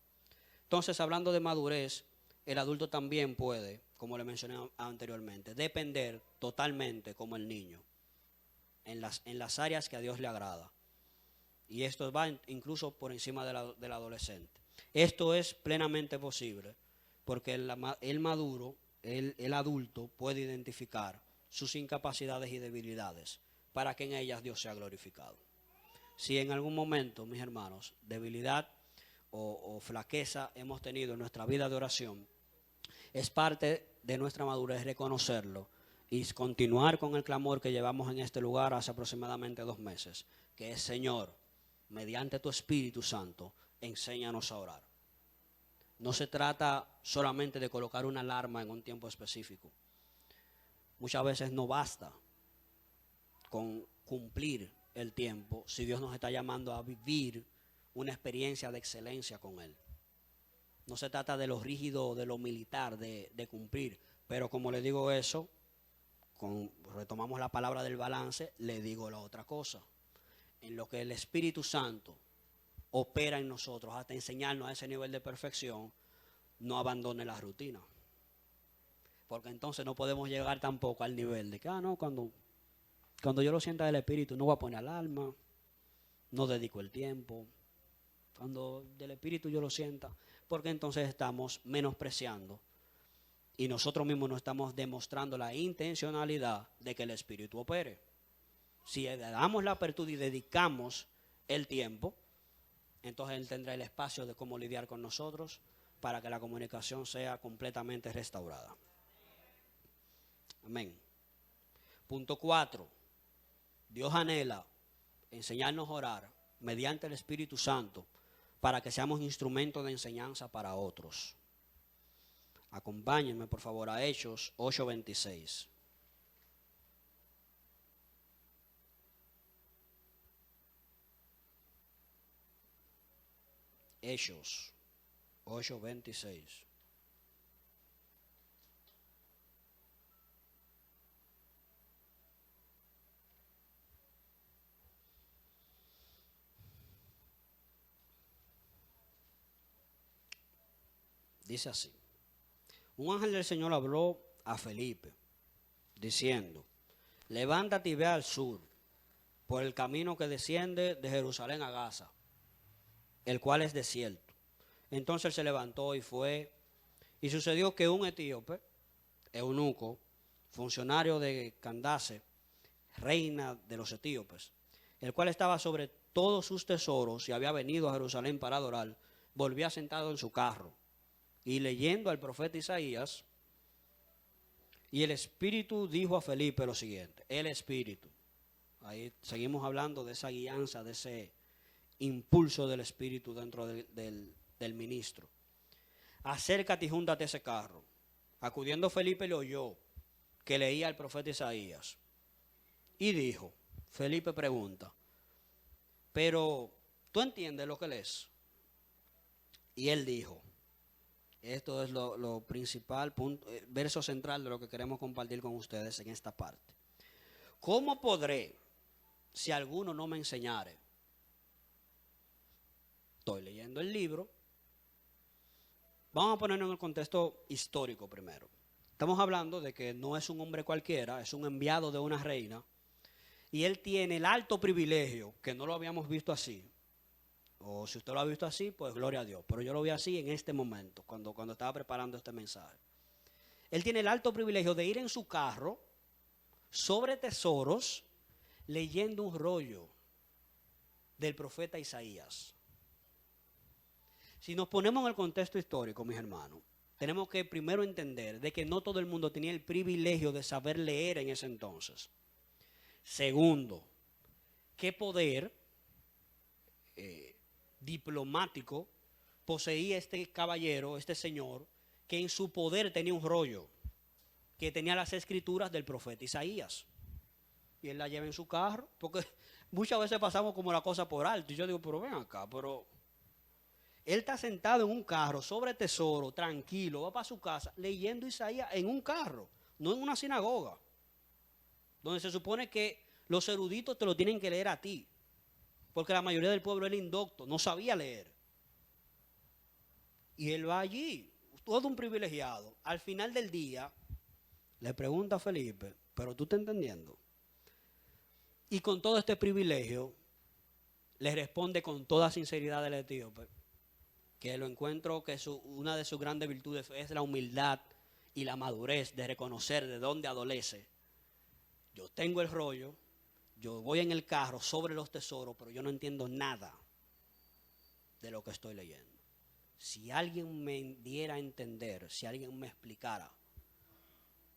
Entonces, hablando de madurez, el adulto también puede, como le mencioné anteriormente, depender totalmente como el niño en las áreas que a Dios le agrada. Y esto va incluso por encima del adolescente. Esto es plenamente posible porque el maduro, el adulto puede identificar sus incapacidades y debilidades para que en ellas Dios sea glorificado. Si en algún momento, mis hermanos, debilidad o flaqueza hemos tenido en nuestra vida de oración, es parte de nuestra madurez reconocerlo y continuar con el clamor que llevamos en este lugar hace aproximadamente 2 meses, que es: Señor, mediante tu Espíritu Santo, enséñanos a orar. No se trata solamente de colocar una alarma en un tiempo específico. Muchas veces no basta con cumplir el tiempo si Dios nos está llamando a vivir una experiencia de excelencia con Él. No se trata de lo rígido, de lo militar, de cumplir. Pero como le digo eso, retomamos la palabra del balance, le digo la otra cosa. En lo que el Espíritu Santo opera en nosotros hasta enseñarnos a ese nivel de perfección, no abandone la rutina. Porque entonces no podemos llegar tampoco al nivel de que, no, cuando yo lo sienta del Espíritu, no voy a poner alarma, no dedico el tiempo. Cuando del Espíritu yo lo sienta, porque entonces estamos menospreciando y nosotros mismos no estamos demostrando la intencionalidad de que el Espíritu opere. Si le damos la apertura y dedicamos el tiempo, entonces Él tendrá el espacio de cómo lidiar con nosotros para que la comunicación sea completamente restaurada. Amén. Punto 4. Dios anhela enseñarnos a orar mediante el Espíritu Santo para que seamos instrumentos de enseñanza para otros. Acompáñenme por favor a Hechos 8:26. Hechos 8:26. Dice así: un ángel del Señor habló a Felipe, diciendo: levántate y ve al sur, por el camino que desciende de Jerusalén a Gaza, el cual es desierto. Entonces él se levantó y fue, y sucedió que un etíope, eunuco, funcionario de Candace, reina de los etíopes, el cual estaba sobre todos sus tesoros y había venido a Jerusalén para adorar, volvía sentado en su carro y leyendo al profeta Isaías, y el Espíritu dijo a Felipe lo siguiente, el Espíritu, ahí seguimos hablando de esa guianza, de ese impulso del Espíritu dentro del ministro. Acércate y júntate a ese carro. Acudiendo Felipe le oyó que leía al profeta Isaías y dijo, Felipe pregunta, pero ¿tú entiendes lo que lees? Y él dijo, esto es lo principal, verso central de lo que queremos compartir con ustedes en esta parte. ¿Cómo podré, si alguno no me enseñare? Estoy leyendo el libro. Vamos a ponernos en el contexto histórico primero. Estamos hablando de que no es un hombre cualquiera, es un enviado de una reina. Y él tiene el alto privilegio, que no lo habíamos visto así. O si usted lo ha visto así, pues gloria a Dios. Pero yo lo vi así en este momento, cuando estaba preparando este mensaje. Él tiene el alto privilegio de ir en su carro sobre tesoros leyendo un rollo del profeta Isaías. Si nos ponemos en el contexto histórico, mis hermanos, tenemos que primero entender de que no todo el mundo tenía el privilegio de saber leer en ese entonces. Segundo, qué poder diplomático poseía este caballero, este señor, que en su poder tenía un rollo, que tenía las escrituras del profeta Isaías. Y él la lleva en su carro, porque muchas veces pasamos como la cosa por alto. Y yo digo, pero ven acá, pero él está sentado en un carro sobre tesoro, tranquilo, va para su casa, leyendo Isaías en un carro, no en una sinagoga, donde se supone que los eruditos te lo tienen que leer a ti, porque la mayoría del pueblo era indocto, no sabía leer. Y él va allí, todo un privilegiado. Al final del día, le pregunta a Felipe, ¿pero tú estás entendiendo? Y con todo este privilegio, le responde con toda sinceridad el etíope, que lo encuentro que una de sus grandes virtudes es la humildad y la madurez de reconocer de dónde adolece. Yo tengo el rollo, yo voy en el carro sobre los tesoros, pero yo no entiendo nada de lo que estoy leyendo. Si alguien me diera a entender, si alguien me explicara,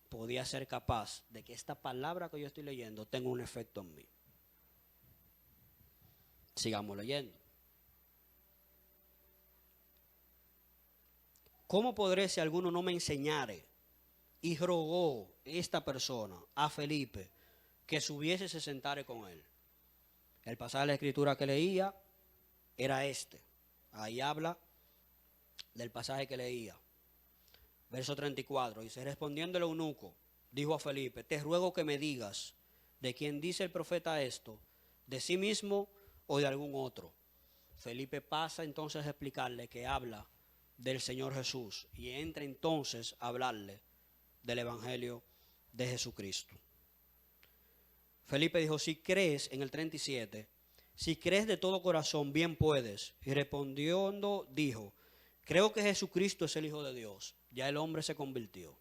podía ser capaz de que esta palabra que yo estoy leyendo tenga un efecto en mí. Sigamos leyendo. ¿Cómo podré si alguno no me enseñare? Y rogó esta persona a Felipe que subiese y se sentare con él. El pasaje de la escritura que leía era este. Ahí habla del pasaje que leía. Verso 34, dice, respondiendo el eunuco, dijo a Felipe, te ruego que me digas, ¿de quién dice el profeta esto? ¿De sí mismo o de algún otro? Felipe pasa entonces a explicarle que habla del Señor Jesús y entra entonces a hablarle del Evangelio de Jesucristo. Felipe dijo, si crees, en el 37, si crees de todo corazón, bien puedes. Y respondiendo dijo, creo que Jesucristo es el Hijo de Dios. Ya el hombre se convirtió.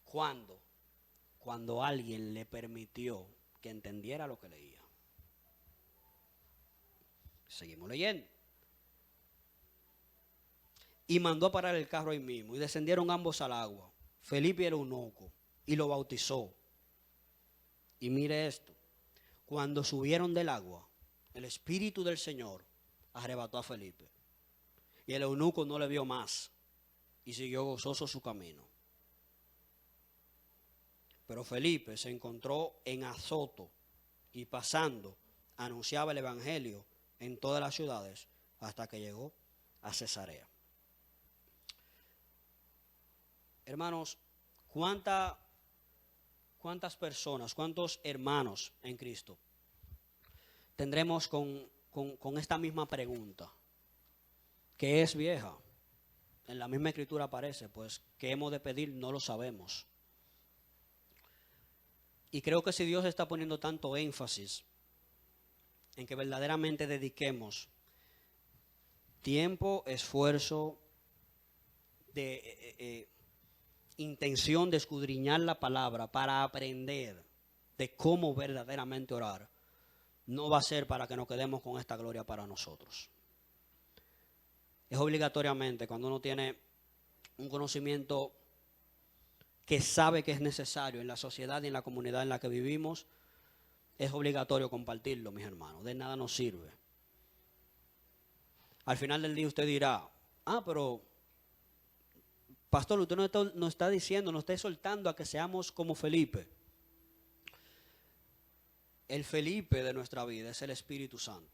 ¿Cuándo? Cuando alguien le permitió que entendiera lo que leía. Seguimos leyendo. Y mandó a parar el carro ahí mismo. Y descendieron ambos al agua. Felipe era eunuco. Y lo bautizó. Y mire esto. Cuando subieron del agua, el Espíritu del Señor arrebató a Felipe. Y el eunuco no le vio más. Y siguió gozoso su camino. Pero Felipe se encontró en Azoto. Y pasando, anunciaba el Evangelio en todas las ciudades hasta que llegó a Cesarea. Hermanos, ¿cuántas personas, cuántos hermanos en Cristo tendremos con esta misma pregunta? Que es vieja. En la misma escritura aparece, pues, ¿qué hemos de pedir? No lo sabemos. Y creo que si Dios está poniendo tanto énfasis en que verdaderamente dediquemos tiempo, esfuerzo, intención de escudriñar la palabra para aprender de cómo verdaderamente orar, no va a ser para que nos quedemos con esta gloria para nosotros. Es obligatoriamente cuando uno tiene un conocimiento que sabe que es necesario en la sociedad y en la comunidad en la que vivimos, es obligatorio compartirlo, mis hermanos. De nada nos sirve. Al final del día usted dirá, pero pastor, usted nos está diciendo, nos está exhortando a que seamos como Felipe. El Felipe de nuestra vida es el Espíritu Santo.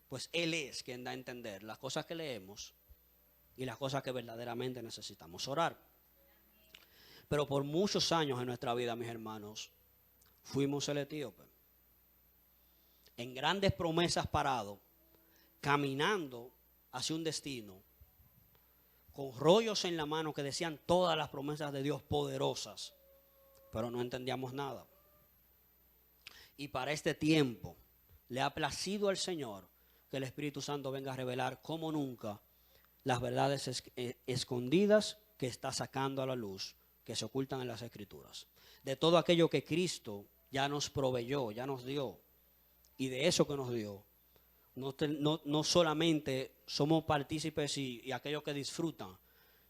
Pues Él es quien da a entender las cosas que leemos y las cosas que verdaderamente necesitamos orar. Pero por muchos años en nuestra vida, mis hermanos, fuimos el etíope. En grandes promesas parados, caminando hacia un destino, con rollos en la mano que decían todas las promesas de Dios poderosas, pero no entendíamos nada. Y para este tiempo le ha placido al Señor que el Espíritu Santo venga a revelar como nunca las verdades escondidas que está sacando a la luz, que se ocultan en las Escrituras. De todo aquello que Cristo ya nos proveyó, ya nos dio, y de eso que nos dio, no solamente somos partícipes y aquellos que disfrutan,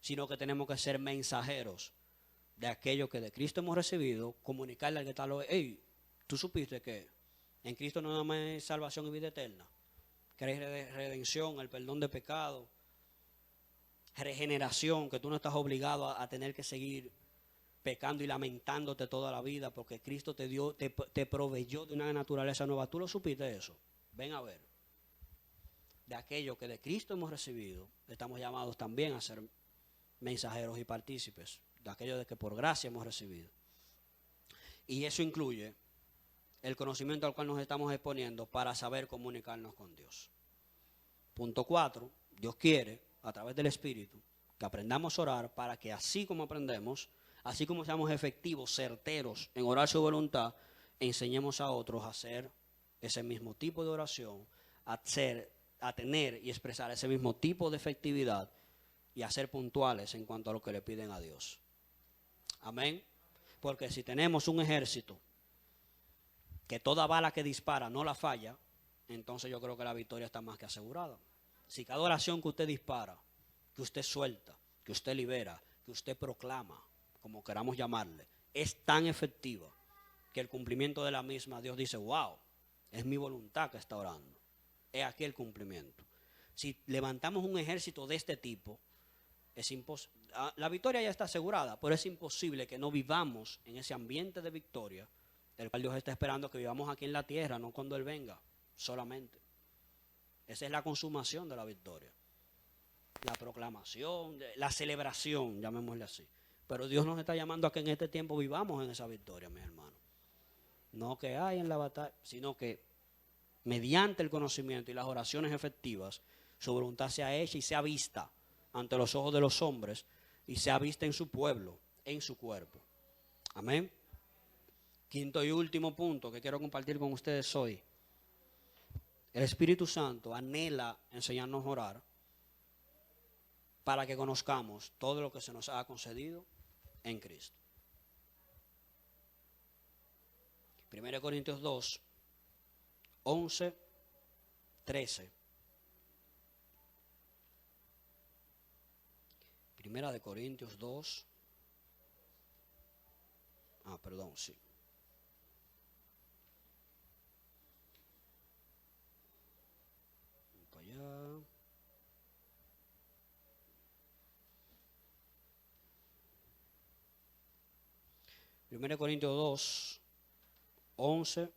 sino que tenemos que ser mensajeros de aquello que de Cristo hemos recibido, comunicarle al que tal, hey, tú supiste que en Cristo no nada más es salvación y vida eterna, que hay redención, el perdón de pecado, regeneración, que tú no estás obligado a tener que seguir pecando y lamentándote toda la vida porque Cristo te proveyó de una naturaleza nueva. ¿Tú lo supiste eso? Ven a ver. De aquello que de Cristo hemos recibido, estamos llamados también a ser mensajeros y partícipes de aquello de que por gracia hemos recibido. Y eso incluye el conocimiento al cual nos estamos exponiendo para saber comunicarnos con Dios. Punto 4, Dios quiere, a través del Espíritu, que aprendamos a orar para que así como aprendemos, así como seamos efectivos, certeros en orar su voluntad, enseñemos a otros a hacer ese mismo tipo de oración, a tener y expresar ese mismo tipo de efectividad y a ser puntuales en cuanto a lo que le piden a Dios. Amén. Porque si tenemos un ejército que toda bala que dispara no la falla, entonces yo creo que la victoria está más que asegurada. Si cada oración que usted dispara, que usted suelta, que usted libera, que usted proclama, como queramos llamarle, es tan efectiva que el cumplimiento de la misma, Dios dice, wow, es mi voluntad que está orando. Es aquí el cumplimiento. Si levantamos un ejército de este tipo, la victoria ya está asegurada, pero es imposible que no vivamos en ese ambiente de victoria, el cual Dios está esperando que vivamos aquí en la tierra, no cuando Él venga, solamente. Esa es la consumación de la victoria. La proclamación, la celebración, llamémosle así. Pero Dios nos está llamando a que en este tiempo vivamos en esa victoria, mis hermanos. No que hay en la batalla, sino que mediante el conocimiento y las oraciones efectivas, su voluntad sea hecha y sea vista ante los ojos de los hombres y sea vista en su pueblo, en su cuerpo. Amén. Quinto y último punto que quiero compartir con ustedes hoy. El Espíritu Santo anhela enseñarnos a orar para que conozcamos todo lo que se nos ha concedido en Cristo. 1 Corintios 2, 11, 13. Primera de Corintios 2. Sí. Vamos para allá. Primera de Corintios 2, 11.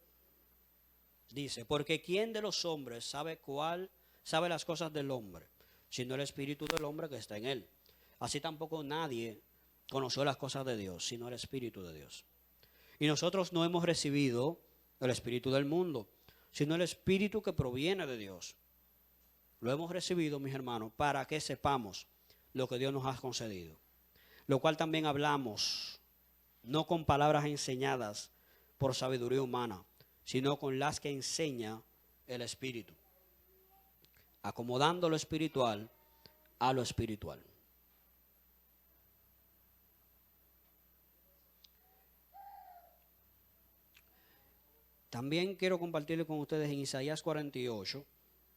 Dice, porque ¿quién de los hombres sabe las cosas del hombre, sino el espíritu del hombre que está en él? Así tampoco nadie conoció las cosas de Dios, sino el Espíritu de Dios. Y nosotros no hemos recibido el espíritu del mundo, sino el Espíritu que proviene de Dios. Lo hemos recibido, mis hermanos, para que sepamos lo que Dios nos ha concedido. Lo cual también hablamos, no con palabras enseñadas por sabiduría humana, sino con las que enseña el Espíritu, acomodando lo espiritual a lo espiritual. También quiero compartirle con ustedes en Isaías 48,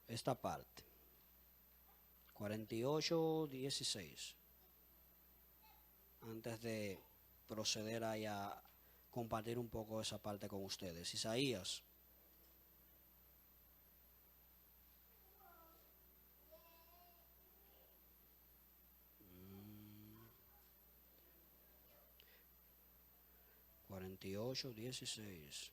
esta parte. 48, 16. Antes de proceder a compartir un poco esa parte con ustedes. Isaías. Mm. 48, 16.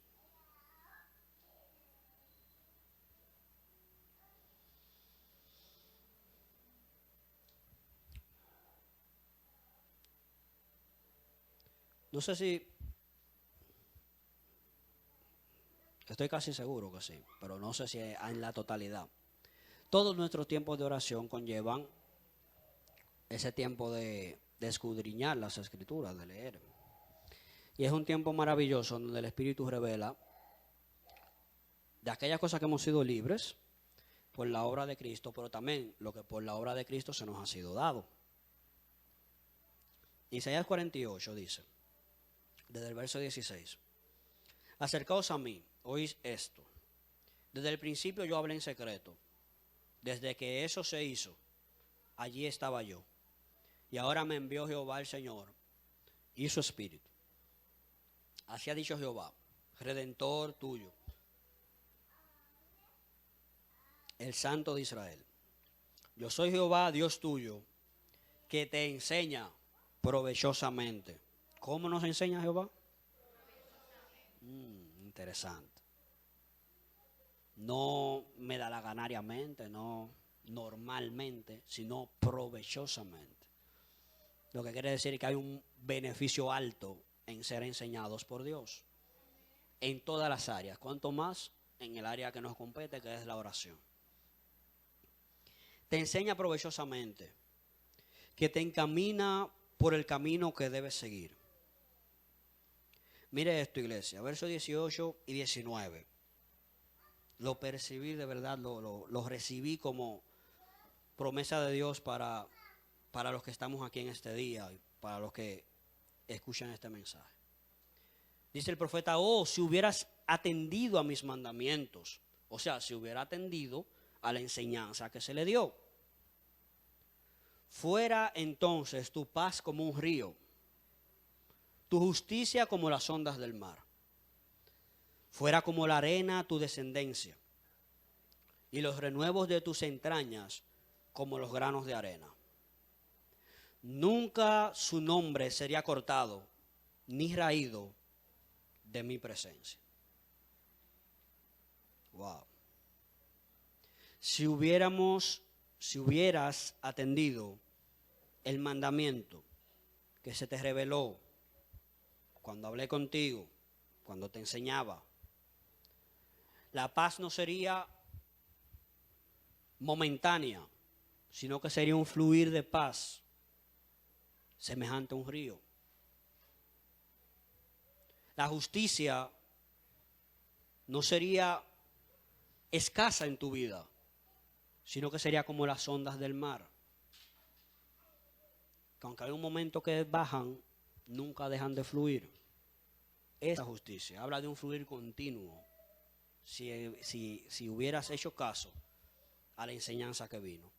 No sé si, estoy casi seguro que sí, pero no sé si en la totalidad. Todos nuestros tiempos de oración conllevan ese tiempo de escudriñar las escrituras, de leer. Y es un tiempo maravilloso donde el Espíritu revela de aquellas cosas que hemos sido libres por la obra de Cristo, pero también lo que por la obra de Cristo se nos ha sido dado. Isaías 48 dice, desde el verso 16, acercaos a mí, oís esto. Desde el principio yo hablé en secreto. Desde que eso se hizo, allí estaba yo. Y ahora me envió Jehová el Señor y su Espíritu. Así ha dicho Jehová, Redentor tuyo, el Santo de Israel. Yo soy Jehová, Dios tuyo, que te enseña provechosamente. ¿Cómo nos enseña Jehová? Interesante. No medalaganariamente, no normalmente, sino provechosamente. Lo que quiere decir que hay un beneficio alto en ser enseñados por Dios. En todas las áreas. Cuanto más en el área que nos compete, que es la oración. Te enseña provechosamente, que te encamina por el camino que debes seguir. Mire esto, iglesia, versos 18 y 19. Lo percibí de verdad, lo recibí como promesa de Dios para los que estamos aquí en este día y para los que escuchan este mensaje. Dice el profeta, si hubieras atendido a mis mandamientos, o sea, si hubiera atendido a la enseñanza que se le dio, fuera entonces tu paz como un río, tu justicia como las ondas del mar. Fuera como la arena tu descendencia, y los renuevos de tus entrañas como los granos de arena. Nunca su nombre sería cortado, ni raído de mi presencia. Wow. Si hubieras atendido el mandamiento que se te reveló cuando hablé contigo, cuando te enseñaba, la paz no sería momentánea, sino que sería un fluir de paz semejante a un río. La justicia no sería escasa en tu vida, sino que sería como las ondas del mar, que aunque hay un momento que bajan, nunca dejan de fluir. Esa justicia habla de un fluir continuo, si hubieras hecho caso a la enseñanza que vino.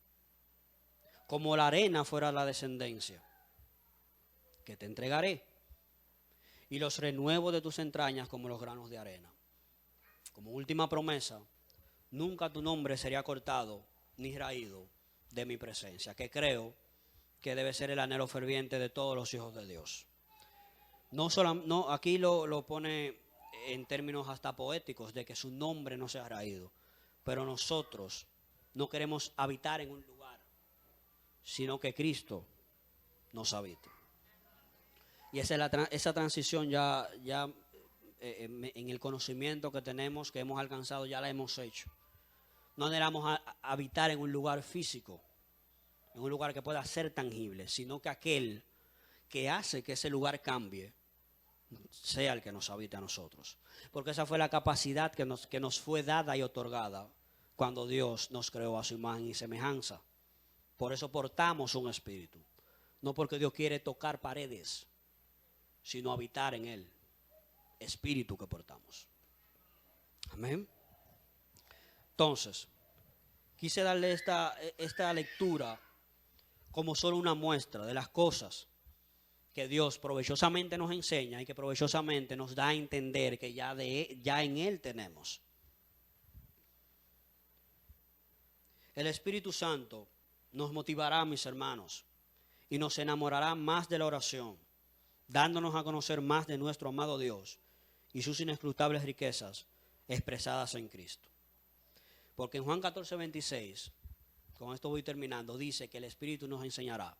Como la arena fuera la descendencia, que te entregaré, y los renuevos de tus entrañas como los granos de arena. Como última promesa, nunca tu nombre sería cortado ni raído de mi presencia, que creo que debe ser el anhelo ferviente de todos los hijos de Dios. No, aquí lo pone en términos hasta poéticos, de que su nombre no sea raído, pero nosotros no queremos habitar en un lugar, sino que Cristo nos habite. Y esa transición ya en el conocimiento que tenemos, que hemos alcanzado, ya la hemos hecho. No anhelamos a habitar en un lugar físico, en un lugar que pueda ser tangible, sino que aquel que hace que ese lugar cambie sea el que nos habite a nosotros. Porque esa fue la capacidad que nos fue dada y otorgada cuando Dios nos creó a su imagen y semejanza. Por eso portamos un espíritu. No porque Dios quiere tocar paredes, sino habitar en él. Espíritu que portamos. Amén. Entonces, quise darle esta lectura como solo una muestra de las cosas que Dios provechosamente nos enseña y que provechosamente nos da a entender que ya en Él tenemos. El Espíritu Santo nos motivará, mis hermanos, y nos enamorará más de la oración, dándonos a conocer más de nuestro amado Dios y sus inescrutables riquezas expresadas en Cristo. Porque en Juan 14:26, con esto voy terminando, dice que el Espíritu nos enseñará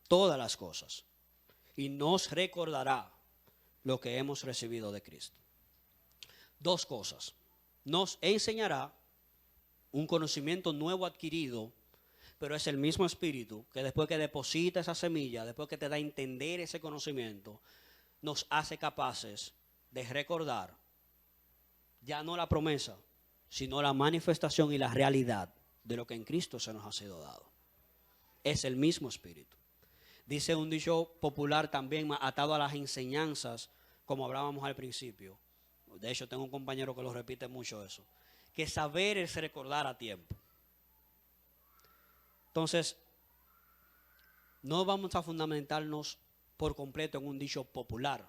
todas las cosas y nos recordará lo que hemos recibido de Cristo. Dos cosas. Nos enseñará un conocimiento nuevo adquirido, pero es el mismo Espíritu que después que deposita esa semilla, después que te da a entender ese conocimiento, nos hace capaces de recordar ya no la promesa, sino la manifestación y la realidad de lo que en Cristo se nos ha sido dado. Es el mismo Espíritu. Dice un dicho popular también atado a las enseñanzas, como hablábamos al principio. De hecho, tengo un compañero que lo repite mucho eso. Que saber es recordar a tiempo. Entonces, no vamos a fundamentarnos por completo en un dicho popular,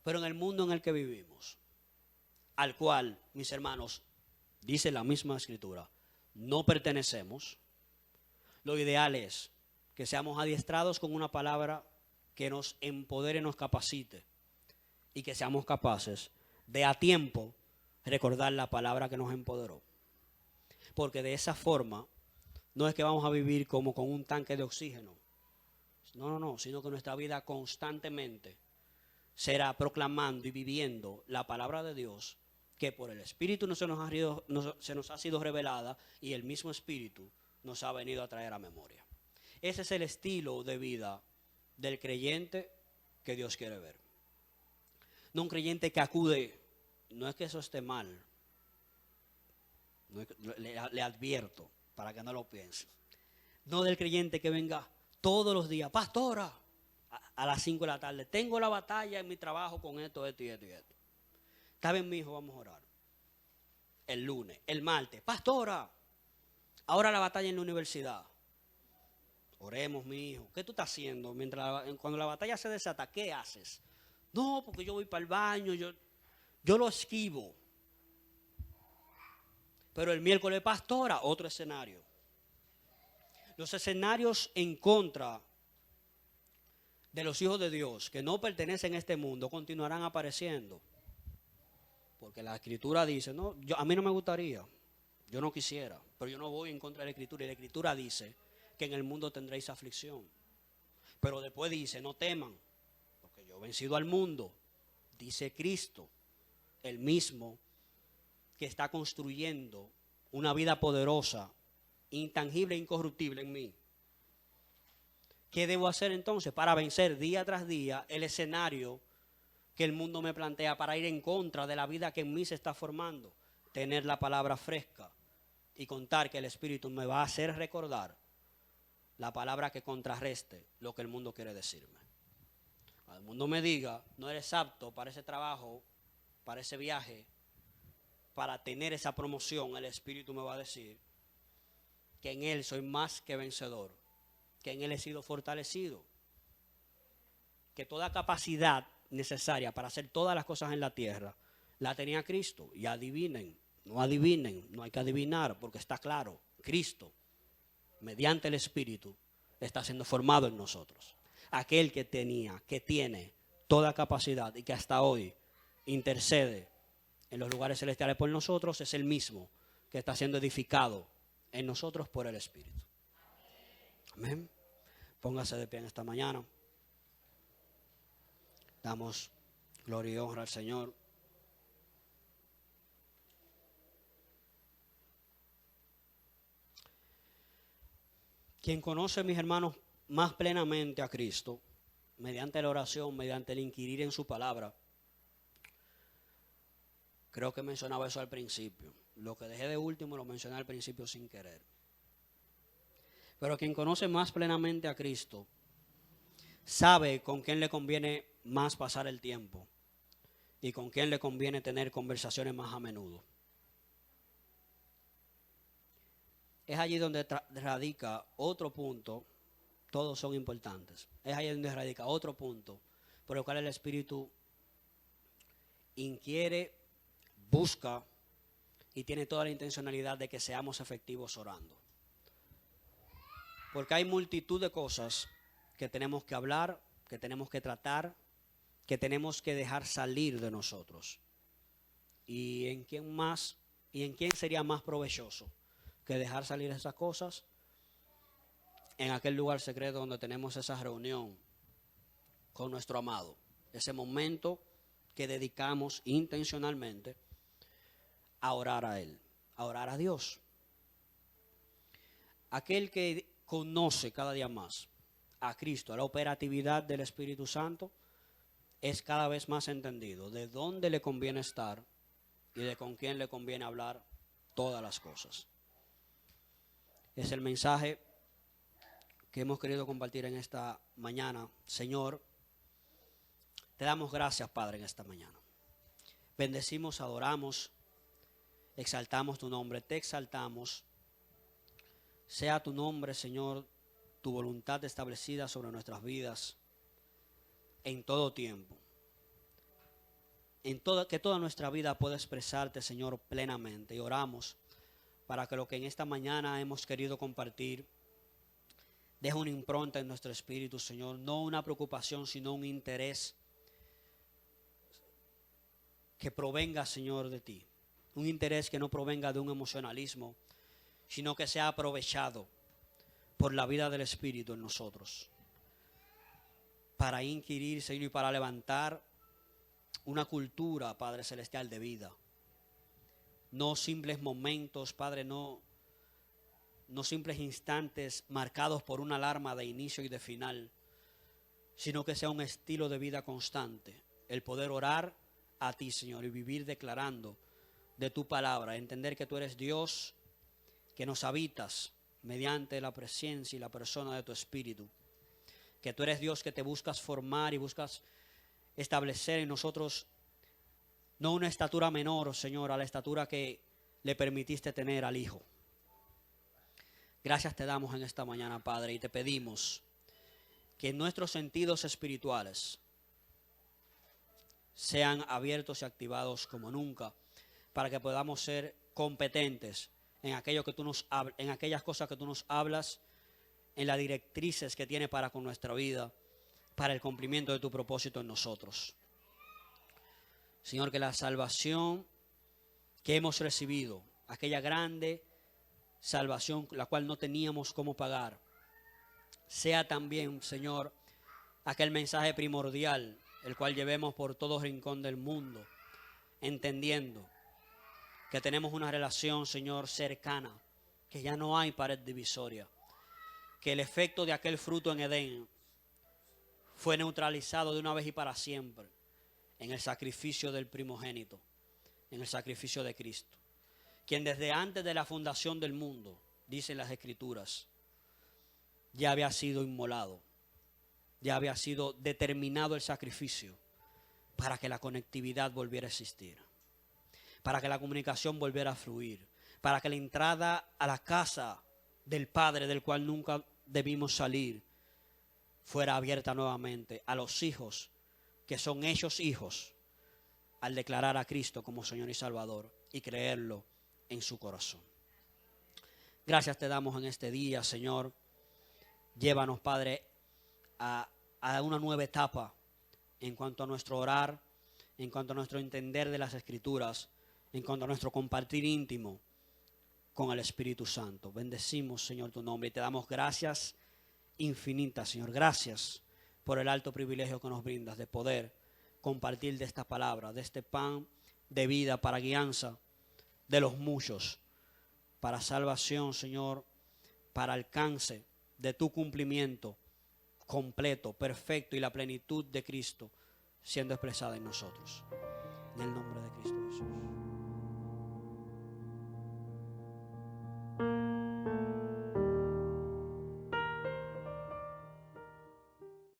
pero en el mundo en el que vivimos, al cual, mis hermanos, dice la misma Escritura, no pertenecemos. Lo ideal es que seamos adiestrados con una palabra que nos empodere, nos capacite y que seamos capaces de a tiempo recordar la palabra que nos empoderó. Porque de esa forma no es que vamos a vivir como con un tanque de oxígeno. No, sino que nuestra vida constantemente será proclamando y viviendo la palabra de Dios, que por el Espíritu se nos ha sido revelada y el mismo Espíritu nos ha venido a traer a memoria. Ese es el estilo de vida del creyente que Dios quiere ver. No un creyente que acude, no es que eso esté mal, le advierto para que no lo piense. No del creyente que venga todos los días, pastora, a las 5 de la tarde, tengo la batalla en mi trabajo con esto. Está bien, mi hijo, vamos a orar. El lunes, el martes, pastora, ahora la batalla en la universidad. Oremos, mi hijo. ¿Qué tú estás haciendo? Cuando la batalla se desata, ¿qué haces? No, porque yo voy para el baño, yo lo esquivo. Pero el miércoles, pastora, otro escenario. Los escenarios en contra de los hijos de Dios que no pertenecen a este mundo continuarán apareciendo. Porque la Escritura dice, a mí no me gustaría Yo no quisiera, pero yo no voy en contra de la Escritura. Y la Escritura dice que en el mundo tendréis aflicción. Pero después dice, no teman, porque yo he vencido al mundo. Dice Cristo, el mismo que está construyendo una vida poderosa, intangible e incorruptible en mí. ¿Qué debo hacer entonces para vencer día tras día el escenario que el mundo me plantea, para ir en contra de la vida que en mí se está formando? Tener la palabra fresca y contar que el Espíritu me va a hacer recordar la palabra que contrarreste lo que el mundo quiere decirme. Cuando el mundo me diga, no eres apto para ese trabajo, para ese viaje, para tener esa promoción, el Espíritu me va a decir que en Él soy más que vencedor, que en Él he sido fortalecido, que toda capacidad necesaria para hacer todas las cosas en la tierra la tenía Cristo. Y adivinen, no hay que adivinar, porque está claro, Cristo, mediante el Espíritu, está siendo formado en nosotros. Aquel que tiene toda capacidad y que hasta hoy intercede en los lugares celestiales por nosotros, es el mismo que está siendo edificado en nosotros por el Espíritu. Amén. Póngase de pie en esta mañana. Damos gloria y honra al Señor. Quien conoce, mis hermanos, más plenamente a Cristo, mediante la oración, mediante el inquirir en su palabra, creo que mencionaba eso al principio. Lo que dejé de último lo mencioné al principio sin querer. Pero quien conoce más plenamente a Cristo, sabe con quién le conviene más pasar el tiempo y con quién le conviene tener conversaciones más a menudo. Es allí donde radica otro punto, todos son importantes, es allí donde radica otro punto por el cual el Espíritu inquiere, busca y tiene toda la intencionalidad de que seamos efectivos orando. Porque hay multitud de cosas que tenemos que hablar, que tenemos que tratar, que tenemos que dejar salir de nosotros. ¿Y en quién sería más provechoso que dejar salir esas cosas? En aquel lugar secreto donde tenemos esa reunión con nuestro amado. Ese momento que dedicamos intencionalmente a orar a Él, a orar a Dios. Aquel que conoce cada día más a Cristo, a la operatividad del Espíritu Santo, es cada vez más entendido de dónde le conviene estar y de con quién le conviene hablar todas las cosas. Es el mensaje que hemos querido compartir en esta mañana. Señor, te damos gracias, Padre, en esta mañana. Bendecimos, adoramos, exaltamos tu nombre, te exaltamos. Sea tu nombre, Señor, tu voluntad establecida sobre nuestras vidas en todo tiempo. Que toda nuestra vida pueda expresarte, Señor, plenamente. Y oramos para que lo que en esta mañana hemos querido compartir deje una impronta en nuestro espíritu, Señor. No una preocupación, sino un interés que provenga, Señor, de ti. Un interés que no provenga de un emocionalismo, sino que sea aprovechado por la vida del Espíritu en nosotros, para inquirir, Señor, y para levantar una cultura, Padre Celestial, de vida. No simples momentos, Padre, no simples instantes marcados por una alarma de inicio y de final, sino que sea un estilo de vida constante. El poder orar a ti, Señor, y vivir declarando de tu palabra, entender que tú eres Dios, que nos habitas mediante la presencia y la persona de tu Espíritu, que tú eres Dios que te buscas formar y buscas establecer en nosotros no una estatura menor, Señor, a la estatura que le permitiste tener al Hijo. Gracias te damos en esta mañana, Padre, y te pedimos que nuestros sentidos espirituales sean abiertos y activados como nunca, para que podamos ser competentes en aquello que tú en aquellas cosas que tú nos hablas, en las directrices que tiene para con nuestra vida, para el cumplimiento de tu propósito en nosotros. Señor, que la salvación que hemos recibido aquella grande salvación la cual no teníamos cómo pagar, sea también, Señor, aquel mensaje primordial, el cual llevemos por todo rincón del mundo, entendiendo que tenemos una relación, Señor, cercana, que ya no hay pared divisoria, que el efecto de aquel fruto en Edén fue neutralizado de una vez y para siempre en el sacrificio del primogénito, en el sacrificio de Cristo, quien desde antes de la fundación del mundo, dicen las Escrituras, ya había sido inmolado, ya había sido determinado el sacrificio para que la conectividad volviera a existir, para que la comunicación volviera a fluir, para que la entrada a la casa del Padre, del cual nunca debimos salir, fuera abierta nuevamente a los hijos que son hechos hijos al declarar a Cristo como Señor y Salvador y creerlo en su corazón. Gracias te damos en este día, Señor. Llévanos, Padre, a una nueva etapa en cuanto a nuestro orar, en cuanto a nuestro entender de las Escrituras, en cuanto a nuestro compartir íntimo con el Espíritu Santo. Bendecimos, Señor, tu nombre y te damos gracias infinitas, Señor. Gracias por el alto privilegio que nos brindas de poder compartir de esta palabra, de este pan de vida para guianza de los muchos, para salvación, Señor, para alcance de tu cumplimiento completo, perfecto y la plenitud de Cristo siendo expresada en nosotros. En el nombre de Cristo Jesús.